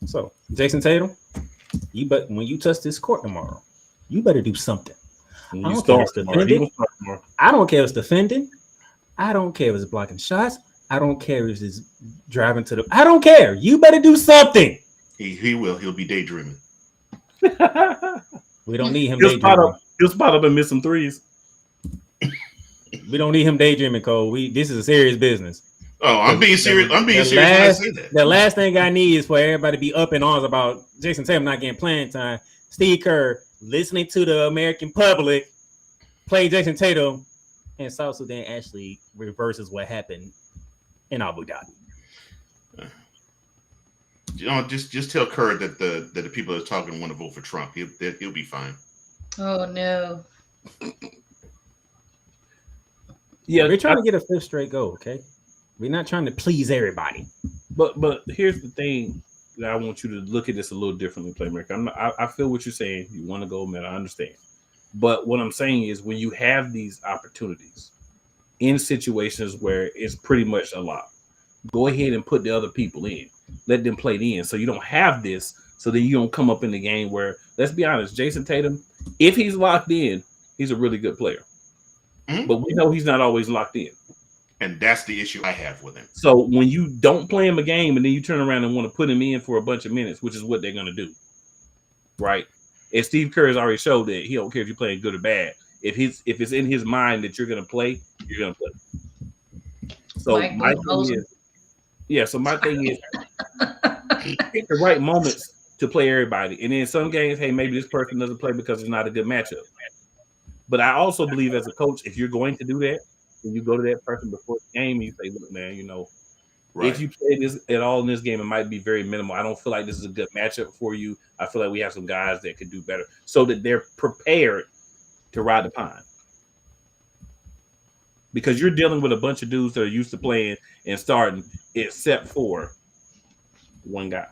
So, Jason Tatum, when you touch this court tomorrow, you better do something. I don't care if it's defending. I don't care if it's defending. I don't care if it's blocking shots. I don't care if it's driving to the. I don't care. You better do something. He will. He'll be daydreaming. We don't need him He'll daydreaming. spot up and miss some threes. We don't need him daydreaming, Cole. This is a serious business. Oh, I'm being serious. I'm being serious when I say that. The last thing I need is for everybody to be up in arms about Jason Tatum not getting playing time. Steve Kerr listening to the American public play Jason Tatum, and South Sudan actually reverses what happened in Abu Dhabi. Just tell Kerr that the people that are talking want to vote for Trump. He'll be fine. Oh no. Yeah, we're trying to get a fifth straight goal. Okay, we're not trying to please everybody. But here's the thing that I want you to look at this a little differently, Playmaker. I feel what you're saying. You want to go, man. I understand. But what I'm saying is, when you have these opportunities in situations where it's pretty much a lot, go ahead and put the other people in. let them play in. So you don't have this. So then you don't come up in the game where, let's be honest, Jason Tatum, if he's locked in, he's a really good player. But we know he's not always locked in. And that's the issue I have with him. So when you don't play him a game and then you turn around and want to put him in for a bunch of minutes, which is what they're going to do, right? And Steve Kerr has already showed that he don't care if you're playing good or bad. If it's in his mind that you're going to play, you're going to play. So my thing is, pick the right moments to play everybody. And in some games, hey, maybe this person doesn't play because it's not a good matchup. But I also believe as a coach, if you're going to do that, then you go to that person before the game and you say, look, man, if you play this at all in this game, it might be very minimal. I don't feel like this is a good matchup for you. I feel like we have some guys that could do better so that they're prepared to ride the pine. Because you're dealing with a bunch of dudes that are used to playing and starting, except for one guy.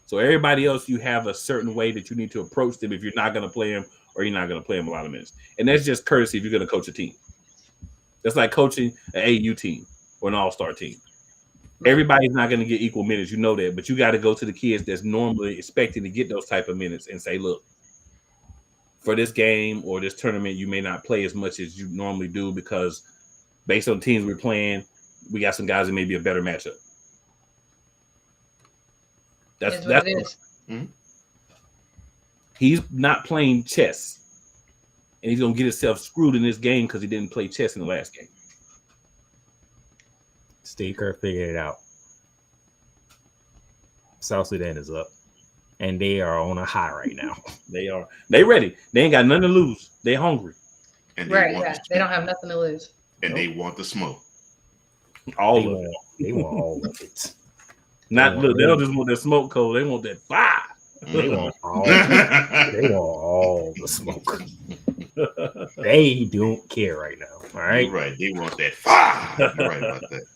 So everybody else, you have a certain way that you need to approach them if you're not going to play them or you're not going to play them a lot of minutes. And that's just courtesy if you're going to coach a team. That's like coaching an AU team or an all-star team. Everybody's not going to get equal minutes. You know that. But you got to go to the kids that's normally expecting to get those type of minutes and say, look, for this game or this tournament, you may not play as much as you normally do because based on the teams we're playing, we got some guys that may be a better matchup. That's what it is. He's not playing chess. And he's going to get himself screwed in this game because he didn't play chess in the last game. Steve Kerr figured it out. South Sudan is up. And they are on a high right now. They are. They ready. They ain't got nothing to lose. They hungry. And Right, yeah. They don't have nothing to lose. And they want the smoke. All of it. They want all of it. Not look, they don't just want that smoke cold. They want that fire. They want all the smoke. They don't care right now. All right. You're right. They want that fire. You're right about that.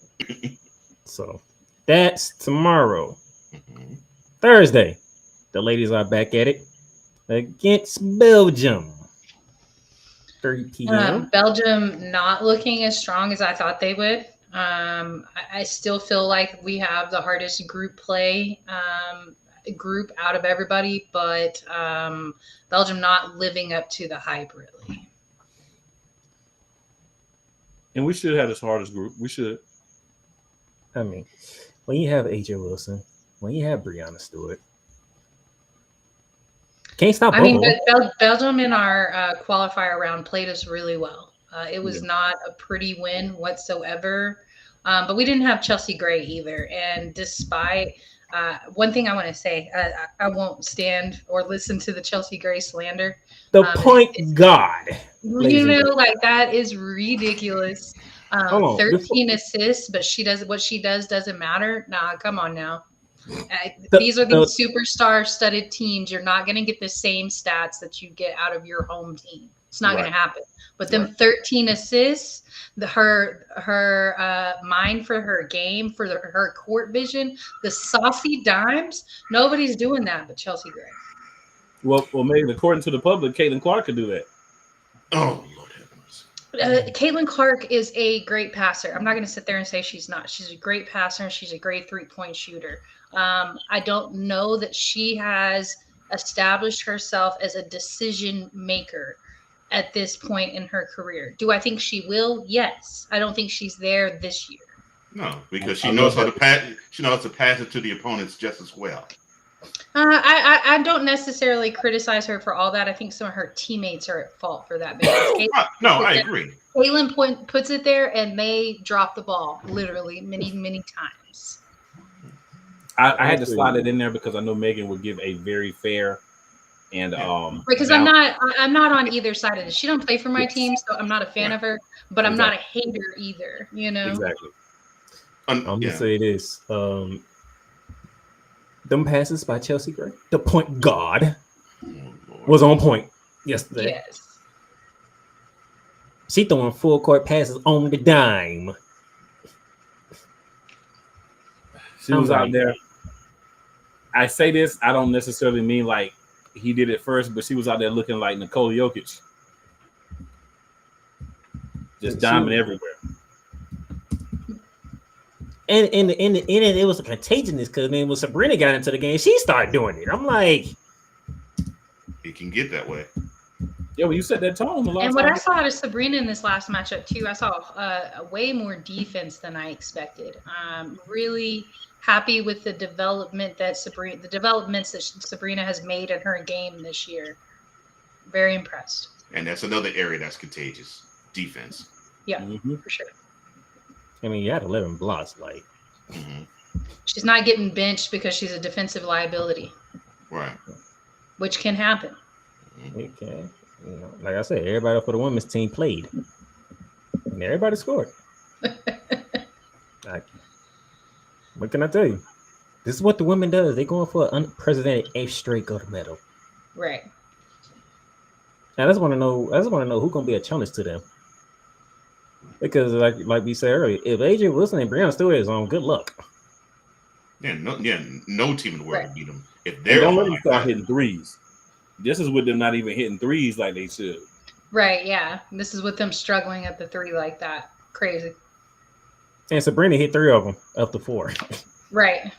So that's tomorrow. Thursday. The ladies are back at it against Belgium. 30 p.m. Belgium not looking as strong as I thought they would. I still feel like we have the hardest group play group out of everybody, but Belgium not living up to the hype really. And we should have this hardest group. We should. I mean, when you have AJ Wilson, when you have Breanna Stewart, can't stop. I mean, but Belgium in our qualifier round played us really well. It was not a pretty win whatsoever, but we didn't have Chelsea Gray either. And despite one thing I want to say, I won't stand or listen to the Chelsea Gray slander. The point guard. You know, like that is ridiculous. 13 assists, but what she does doesn't matter. Nah, come on now. These are these superstar-studded teams. You're not going to get the same stats that you get out of your home team. It's not going to happen. But them 13 assists, her mind for her game, for her court vision, the saucy dimes, nobody's doing that but Chelsea Gray. Well, maybe according to the public, Caitlin Clark could do that. Oh, Lord heavens. Caitlin Clark is a great passer. I'm not going to sit there and say she's not. She's a great passer. She's a great three-point shooter. I don't know that she has established herself as a decision maker at this point in her career. Do I think she will? Yes. I don't think she's there this year. No, because she knows how to pass. She knows how to pass it to the opponents just as well. I don't necessarily criticize her for all that. I think some of her teammates are at fault for that. I agree. Caitlin puts it there, and they drop the ball literally many, many times. I had to slide it in there because I know Megan would give a very fair and because I'm not on either side of this. She don't play for my team, so I'm not a fan of her, but I'm not a hater either. You know exactly. I'm gonna say this. Them passes by Chelsea Gray, the point guard, was on point yesterday. Yes. She throwing full court passes on the dime. She was out there. I say this, I don't necessarily mean like he did it first, but she was out there looking like Nikola Jokic. Just diamond everywhere. And in the end, it was a contagiousness because then when Sabrina got into the game, she started doing it. I'm like, it can get that way. Yeah, well, you set that tone a lot. And what I saw out of Sabrina in this last matchup too, I saw a way more defense than I expected. Really happy with the developments that Sabrina has made in her game this year. Very impressed. And that's another area that's contagious. Defense. Yeah, for sure. I mean, you had 11 blocks, like. She's not getting benched because she's a defensive liability. Right. Which can happen. Okay. You know, like I said, everybody for the women's team played. And everybody scored. Like, what can I tell you? This is what the women does. They're going for an unprecedented 8th straight gold medal. Right. Now I just want to know who's gonna be a challenge to them. Because like we said earlier, if AJ Wilson and Breanna Stewart is on, good luck. Yeah, no team in the world will beat them if They they're don't on let them like start that. hitting threes. This is with them not even hitting threes like they should. Right, yeah. This is with them struggling at the 3 like that. Crazy. And Sabrina hit 3 of them up to 4. Right.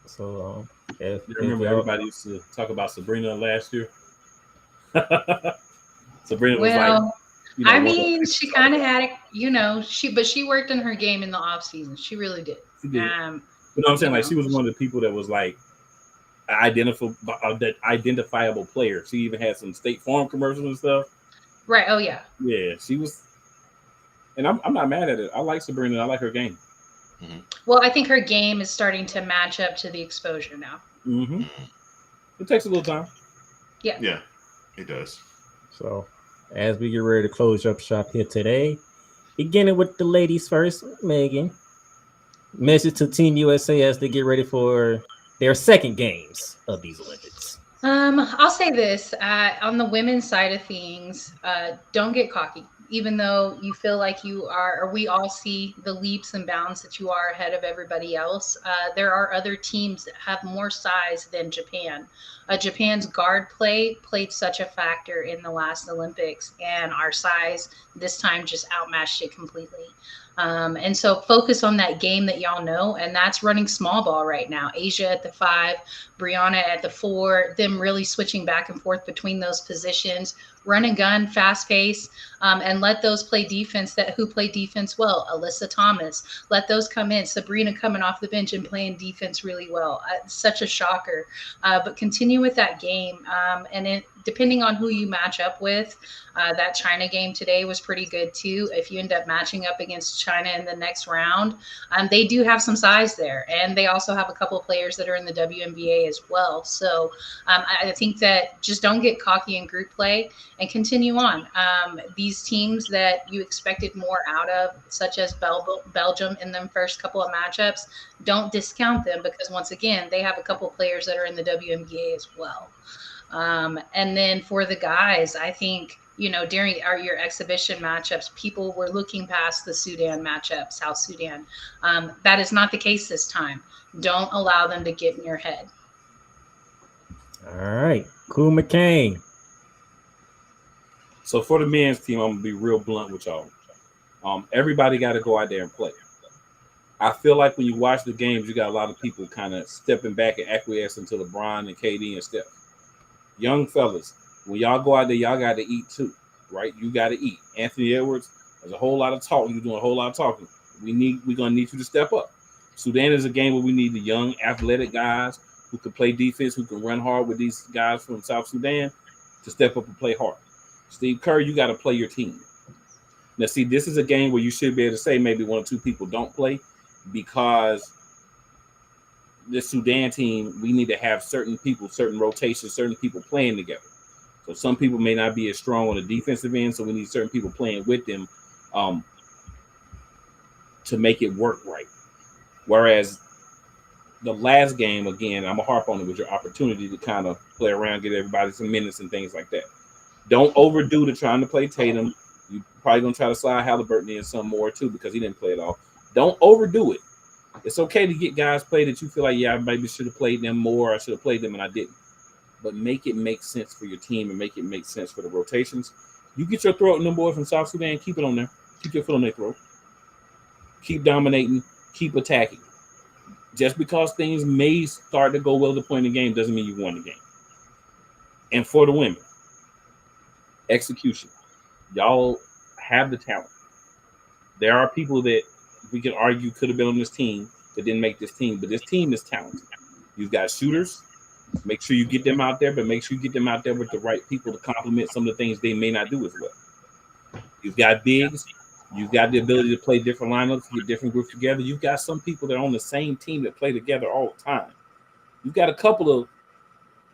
So You remember everybody used to talk about Sabrina last year? Sabrina was Well, like, I mean, she kind of had it, she worked on her game in the off season. She really did. She did. You know what I'm saying? Like, she was one of the people that was like that identifiable player. She even had some State Farm commercials and stuff. Right. Oh yeah. Yeah, she was. And I'm not mad at it. I like Sabrina. I like her game. Well, I think her game is starting to match up to the exposure now. It takes a little time. Yeah. Yeah, it does. So as we get ready to close up shop here today, beginning with the ladies first, Megan. Message to Team USA as they get ready for their second games of these Olympics. I'll say this on the women's side of things, don't get cocky. Even though you feel like you are, or we all see the leaps and bounds that you are ahead of everybody else, there are other teams that have more size than Japan. Japan's guard play played such a factor in the last Olympics, and our size this time just outmatched it completely. And so focus on that game that y'all know, and that's running small ball right now. Asia at the 5, Breanna at the 4, them really switching back and forth between those positions, run and gun, fast pace, and let those play defense who play defense well. Alyssa Thomas, let those come in. Sabrina coming off the bench and playing defense really well. Such a shocker. But continue with that game. And depending on who you match up with, that China game today was pretty good too. If you end up matching up against China in the next round, they do have some size there. And they also have a couple of players that are in the WNBA as well. So I think that just don't get cocky in group play and continue on. These teams that you expected more out of, such as Belgium in them first couple of matchups, don't discount them because once again, they have a couple of players that are in the WNBA as well. And then for the guys, I think, during your exhibition matchups, people were looking past the Sudan matchup, South Sudan. That is not the case this time. Don't allow them to get in your head. All right. Cool McCain. So for the men's team, I'm going to be real blunt with y'all. Everybody got to go out there and play. I feel like when you watch the games, you got a lot of people kind of stepping back and acquiescing to LeBron and KD and Steph. Young fellas, when y'all go out there, y'all got to eat too, right? You got to eat. Anthony Edwards, there's a whole lot of talk. You're doing a whole lot of talking. We're going to need you to step up. Sudan is a game where we need the young, athletic guys who can play defense, who can run hard with these guys from South Sudan to step up and play hard. Steve Kerr, you got to play your team. Now, see, this is a game where you should be able to say maybe 1 or 2 people don't play because the Sudan team, we need to have certain people, certain rotations, certain people playing together. So some people may not be as strong on the defensive end, so we need certain people playing with them to make it work right. Whereas the last game, again, I'm going to harp on it with your opportunity to kind of play around, get everybody some minutes and things like that. Don't overdo the trying to play Tatum. You're probably going to try to slide Halliburton in some more too because he didn't play at all. Don't overdo it. It's okay to get guys play that you feel like, yeah, I maybe should have played them more. I should have played them and I didn't. But make it make sense for your team and make it make sense for the rotations. You get your throat in them boys from South Sudan, keep it on there. Keep your foot on their throat. Keep dominating. Keep attacking. Just because things may start to go well at the point in the game doesn't mean you won the game. And for the women, execution. Y'all have the talent. There are people that we can argue could have been on this team that didn't make this team, but this team is talented. You've got shooters. Make sure you get them out there, but make sure you get them out there with the right people to complement some of the things they may not do as well. You've got bigs. You've got the ability to play different lineups, get different groups together. You've got some people that are on the same team that play together all the time. You've got a couple of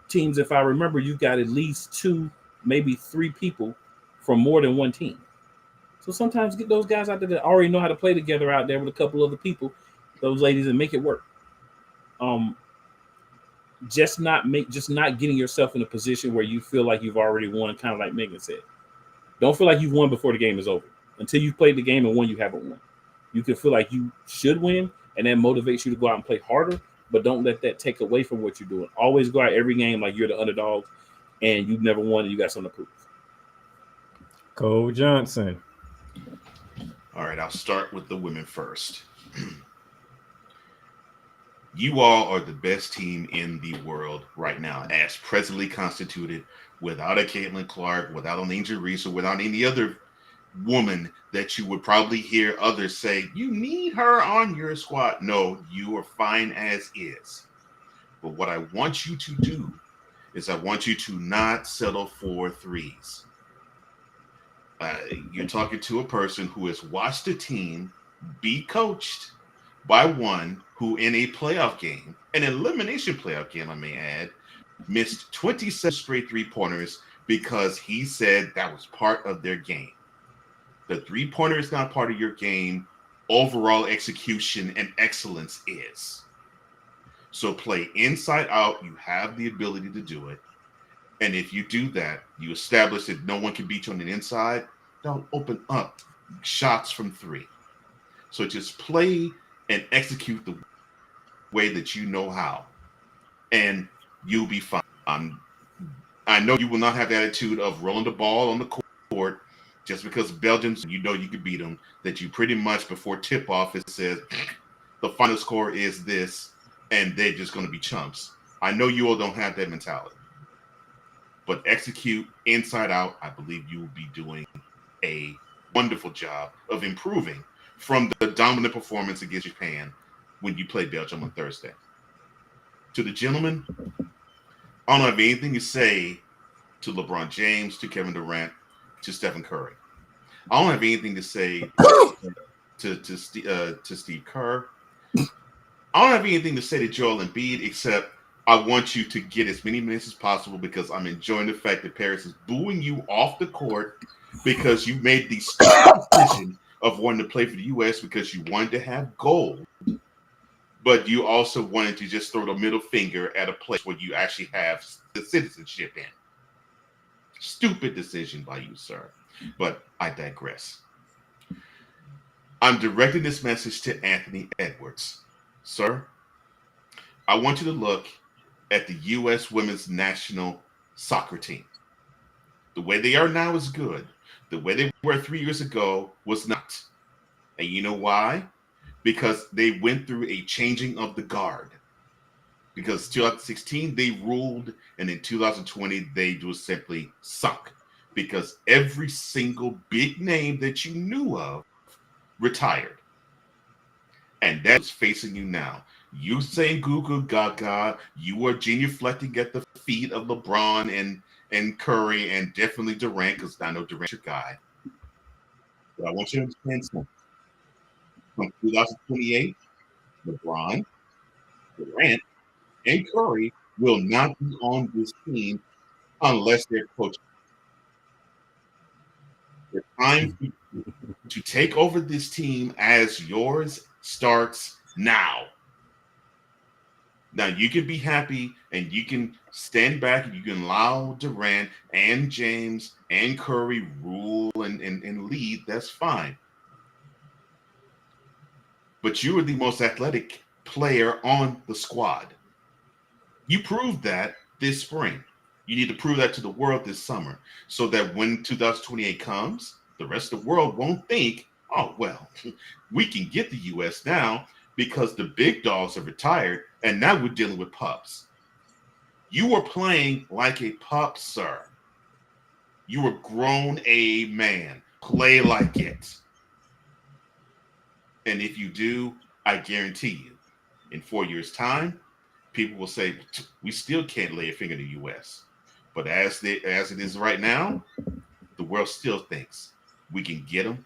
teams, if I remember, you've got at least 2, maybe 3 people from more than one team. So sometimes get those guys out there that already know how to play together out there with a couple other people, those ladies, and make it work. Just not getting yourself in a position where you feel like you've already won, kind of like Megan said. Don't feel like you've won before the game is over. Until you've played the game and won, you haven't won. You can feel like you should win, and that motivates you to go out and play harder, but don't let that take away from what you're doing. Always go out every game like you're the underdog, and you've never won, and you got something to prove. Cole Johnson. All right, I'll start with the women first. You all are the best team in the world right now, as presently constituted, without a Caitlin Clark, without an Angel Reese, or without any other woman that you would probably hear others say, you need her on your squad. No, you are fine as is. But what I want you to do is I want you to not settle for threes. You're talking to a person who has watched a team be coached by one who in a playoff game, an elimination playoff game, I may add, missed 27 straight three-pointers because he said that was part of their game. The three-pointer is not part of your game. Overall execution and excellence is. So play inside out. You have the ability to do it. And if you do that, you establish that no one can beat you on the inside. Don't open up shots from three. So just play and execute the way that you know how. And you'll be fine. I know you will not have the attitude of rolling the ball on the court just because Belgians, you know you can beat them, that you pretty much before tip-off it says the final score is this, and they're just going to be chumps. I know you all don't have that mentality. But execute inside out. I believe you will be doing a wonderful job of improving from the dominant performance against Japan when you play Belgium on Thursday. To the gentlemen, I don't have anything to say to LeBron James, to Kevin Durant, to Stephen Curry. I don't have anything to say to Steve Kerr. I don't have anything to say to Joel Embiid except I want you to get as many minutes as possible because I'm enjoying the fact that Paris is booing you off the court because you made the stupid decision of wanting to play for the U.S. because you wanted to have gold, but you also wanted to just throw the middle finger at a place where you actually have the citizenship in. Stupid decision by you, sir. But I digress. I'm directing this message to Anthony Edwards. Sir, I want you to look at the U.S. women's national soccer team. The way they are now is good. The way they were 3 years ago was not. And you know why? Because they went through a changing of the guard. Because 2016 they ruled, and in 2020 they just simply sunk. Because every single big name that you knew of retired. And that's facing you now. You saying goo goo gaga, you are genuflecting at the feet of LeBron and Curry and definitely Durant, because I know Durant's your guy. But I want you to understand something. From 2028, LeBron, Durant, and Curry will not be on this team unless they're coaching. The time to take over this team as yours starts now. Now, you can be happy and you can stand back and you can allow Durant and James and Curry rule and lead. That's fine. But you are the most athletic player on the squad. You proved that this spring. You need to prove that to the world this summer so that when 2028 comes, the rest of the world won't think, Oh, well, we can get the U.S. now because the big dogs have retired, and now we're dealing with pups. You are playing like a pup, sir. You are grown a man. Play like it. And if you do, I guarantee you, in 4 years' time, people will say, we still can't lay a finger to the U.S. But as it is right now, the world still thinks we can get them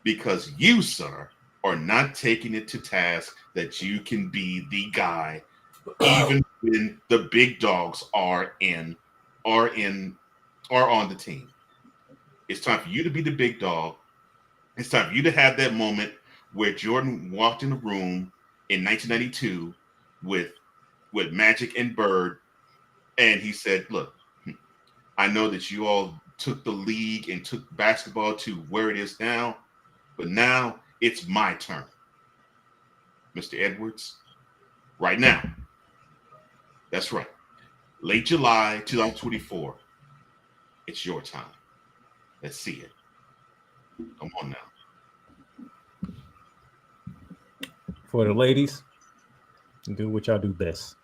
because you, sir, are not taking it to task that you can be the guy, even when the big dogs are on the team. It's time for you to be the big dog. It's time for you to have that moment where Jordan walked in the room in 1992 with Magic and Bird, and he said, "Look, I know that you all took the league and took basketball to where it is now, but now it's my turn. Mr. Edwards, right now." That's right. Late July 2024. It's your time. Let's see it. Come on now. For the ladies, do what y'all do best.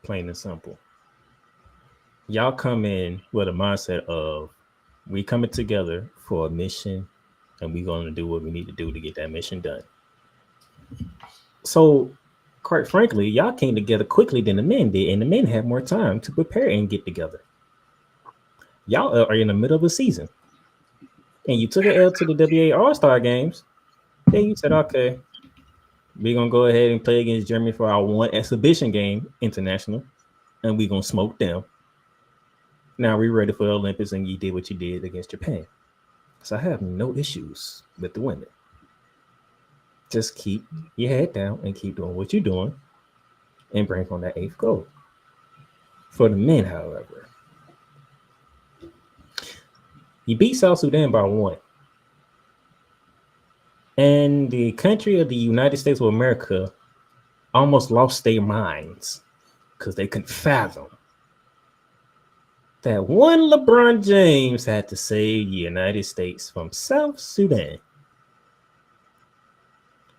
Plain and simple. Y'all come in with a mindset of we coming together for a mission and we're going to do what we need to do to get that mission done. So, quite frankly, y'all came together quickly than the men did, and the men had more time to prepare and get together. Y'all are in the middle of a season, and you took an L to the WA All-Star games. Then you said, okay, we're going to go ahead and play against Germany for our one exhibition game, international, and we're going to smoke them. Now we're ready for the Olympics, and you did what you did against Japan. So I have no issues with the women. Just keep your head down and keep doing what you're doing and bring on that 8th goal. For the men, however, you beat South Sudan by 1. And the country of the United States of America almost lost their minds because they couldn't fathom that one LeBron James had to save the United States from South Sudan.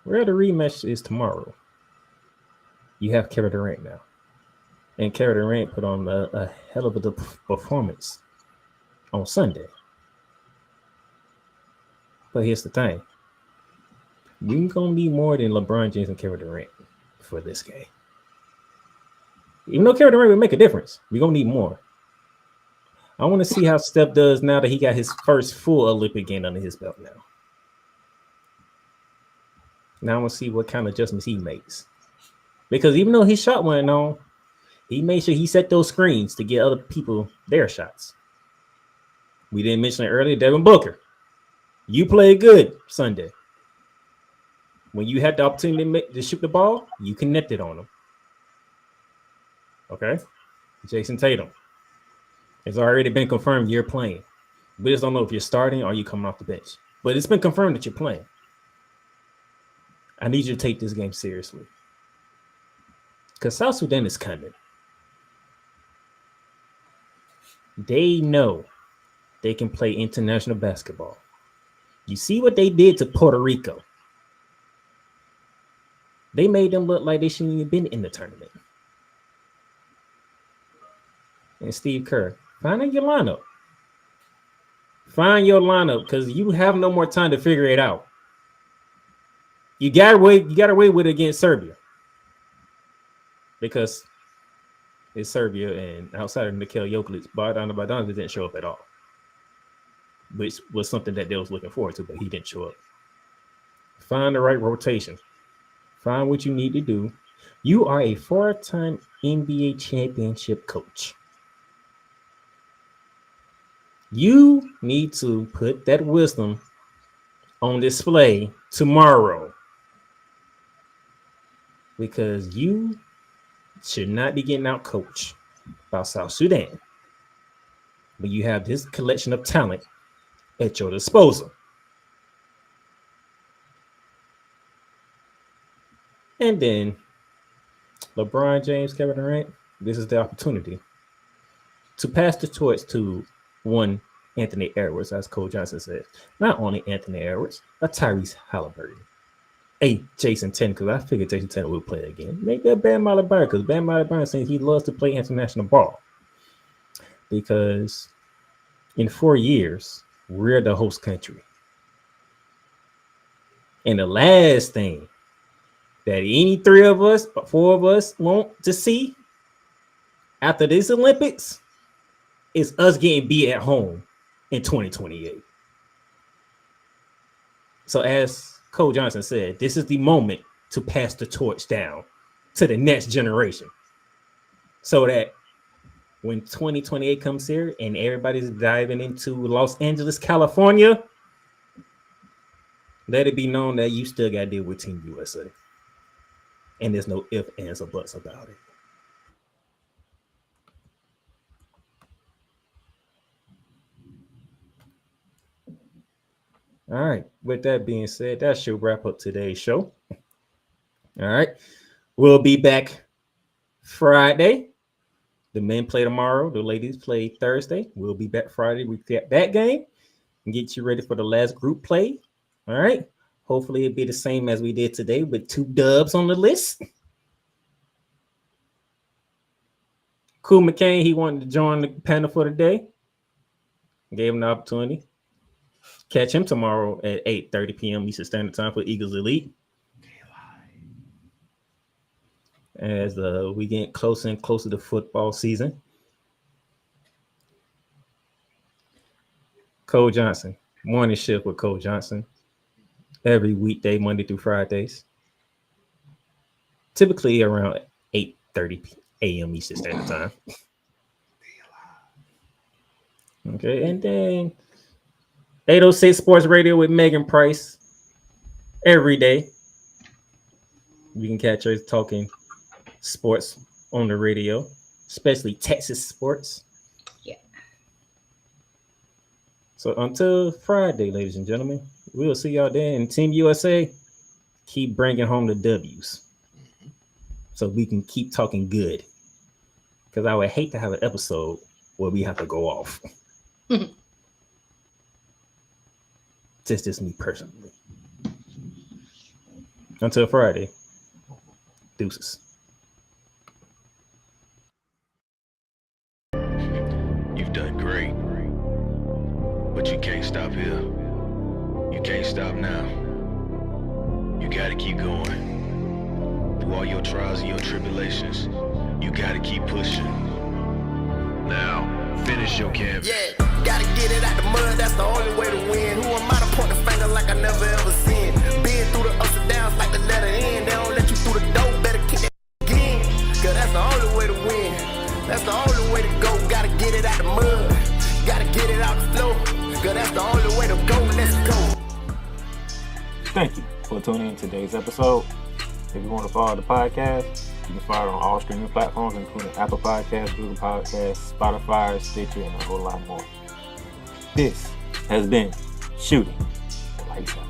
Where the rematch is tomorrow, you have Kevin Durant now. And Kevin Durant put on a hell of a performance on Sunday. But here's the thing. We're going to need more than LeBron James and Kevin Durant for this game. Even though Kevin Durant will make a difference, we're going to need more. I want to see how Steph does now that he got his first full Olympic game under his belt now. Now I want to see what kind of adjustments he makes. Because even though his shot went on, he made sure he set those screens to get other people their shots. We didn't mention it earlier, Devin Booker. You played good Sunday. When you had the opportunity to shoot the ball, you connected on him. Okay? Jason Tatum. It's already been confirmed you're playing. We just don't know if you're starting or you coming off the bench. But it's been confirmed that you're playing. I need you to take this game seriously. Because South Sudan is coming. They know they can play international basketball. You see what they did to Puerto Rico. They made them look like they shouldn't even been in the tournament. And Steve Kerr, find your lineup. Find your lineup because you have no more time to figure it out. You got away with it against Serbia. Because it's Serbia, and outside of Nikola Jokic, Bogdan didn't show up at all. Which was something that they was looking forward to, but he didn't show up. Find the right rotation. Find what you need to do. You are a 4-time NBA championship coach. You need to put that wisdom on display tomorrow. Because you should not be getting out coached by South Sudan. But you have this collection of talent at your disposal. And then LeBron James, Kevin Durant, this is the opportunity to pass the torch to one Anthony Edwards, as Cole Johnson said. Not only Anthony Edwards, a Tyrese Halliburton. A Jason Tatum, because I figured Jason Tatum would play again. Maybe a Bam Adebayo, because Bam Adebayo says he loves to play international ball. Because in 4 years, we're the host country. And the last thing that any 4 of us want to see after this Olympics is us getting beat at home in 2028. So as Cole Johnson said, this is the moment to pass the torch down to the next generation. So that when 2028 comes here and everybody's diving into Los Angeles, California, let it be known that you still got to deal with Team USA. And there's no ifs, ands, or buts about it. All right. With that being said, that should wrap up today's show. All right. We'll be back Friday. The men play tomorrow. The ladies play Thursday. We'll be back Friday. We get that game and get you ready for the last group play. All right. Hopefully it'll be the same as we did today with 2 dubs on the list. Cool McCain, he wanted to join the panel for the day. Gave him the opportunity. Catch him tomorrow at 8:30 p.m. Eastern Standard Time for Eagles Elite. As we get closer and closer to football season. Cole Johnson, morning shift with Cole Johnson. Every weekday, Monday through Fridays. Typically around 8:30 a.m. Eastern Standard Time. Okay, and then 806 Sports Radio with Megan Price every day. You can catch her talking sports on the radio, especially Texas sports. Yeah. So until Friday, ladies and gentlemen, we'll see y'all then. And Team USA, keep bringing home the W's so we can keep talking good. Because I would hate to have an episode where we have to go off. Just me personally. Until Friday, deuces. You've done great, but you can't stop here. You can't stop now. You gotta keep going. Through all your trials and your tribulations, you gotta keep pushing. Now, finish your canvas. Yeah, gotta get it out the mud, that's the only way to win. Who am I to point the finger like I never ever seen? Been through the ups and downs like the letter N. They don't let you through the door, better kick that again. Cause that's the only way to win. That's the only way to go. Gotta get it out the mud. Gotta get it out the flow. Cause that's the only way to go. Let's go. Thank you for tuning in to today's episode. If you want to follow the podcast, you can follow it on all streaming platforms, including Apple Podcasts, Google Podcasts, Spotify, Stitcher, and a whole lot more. This has been Shooting the Lights Out.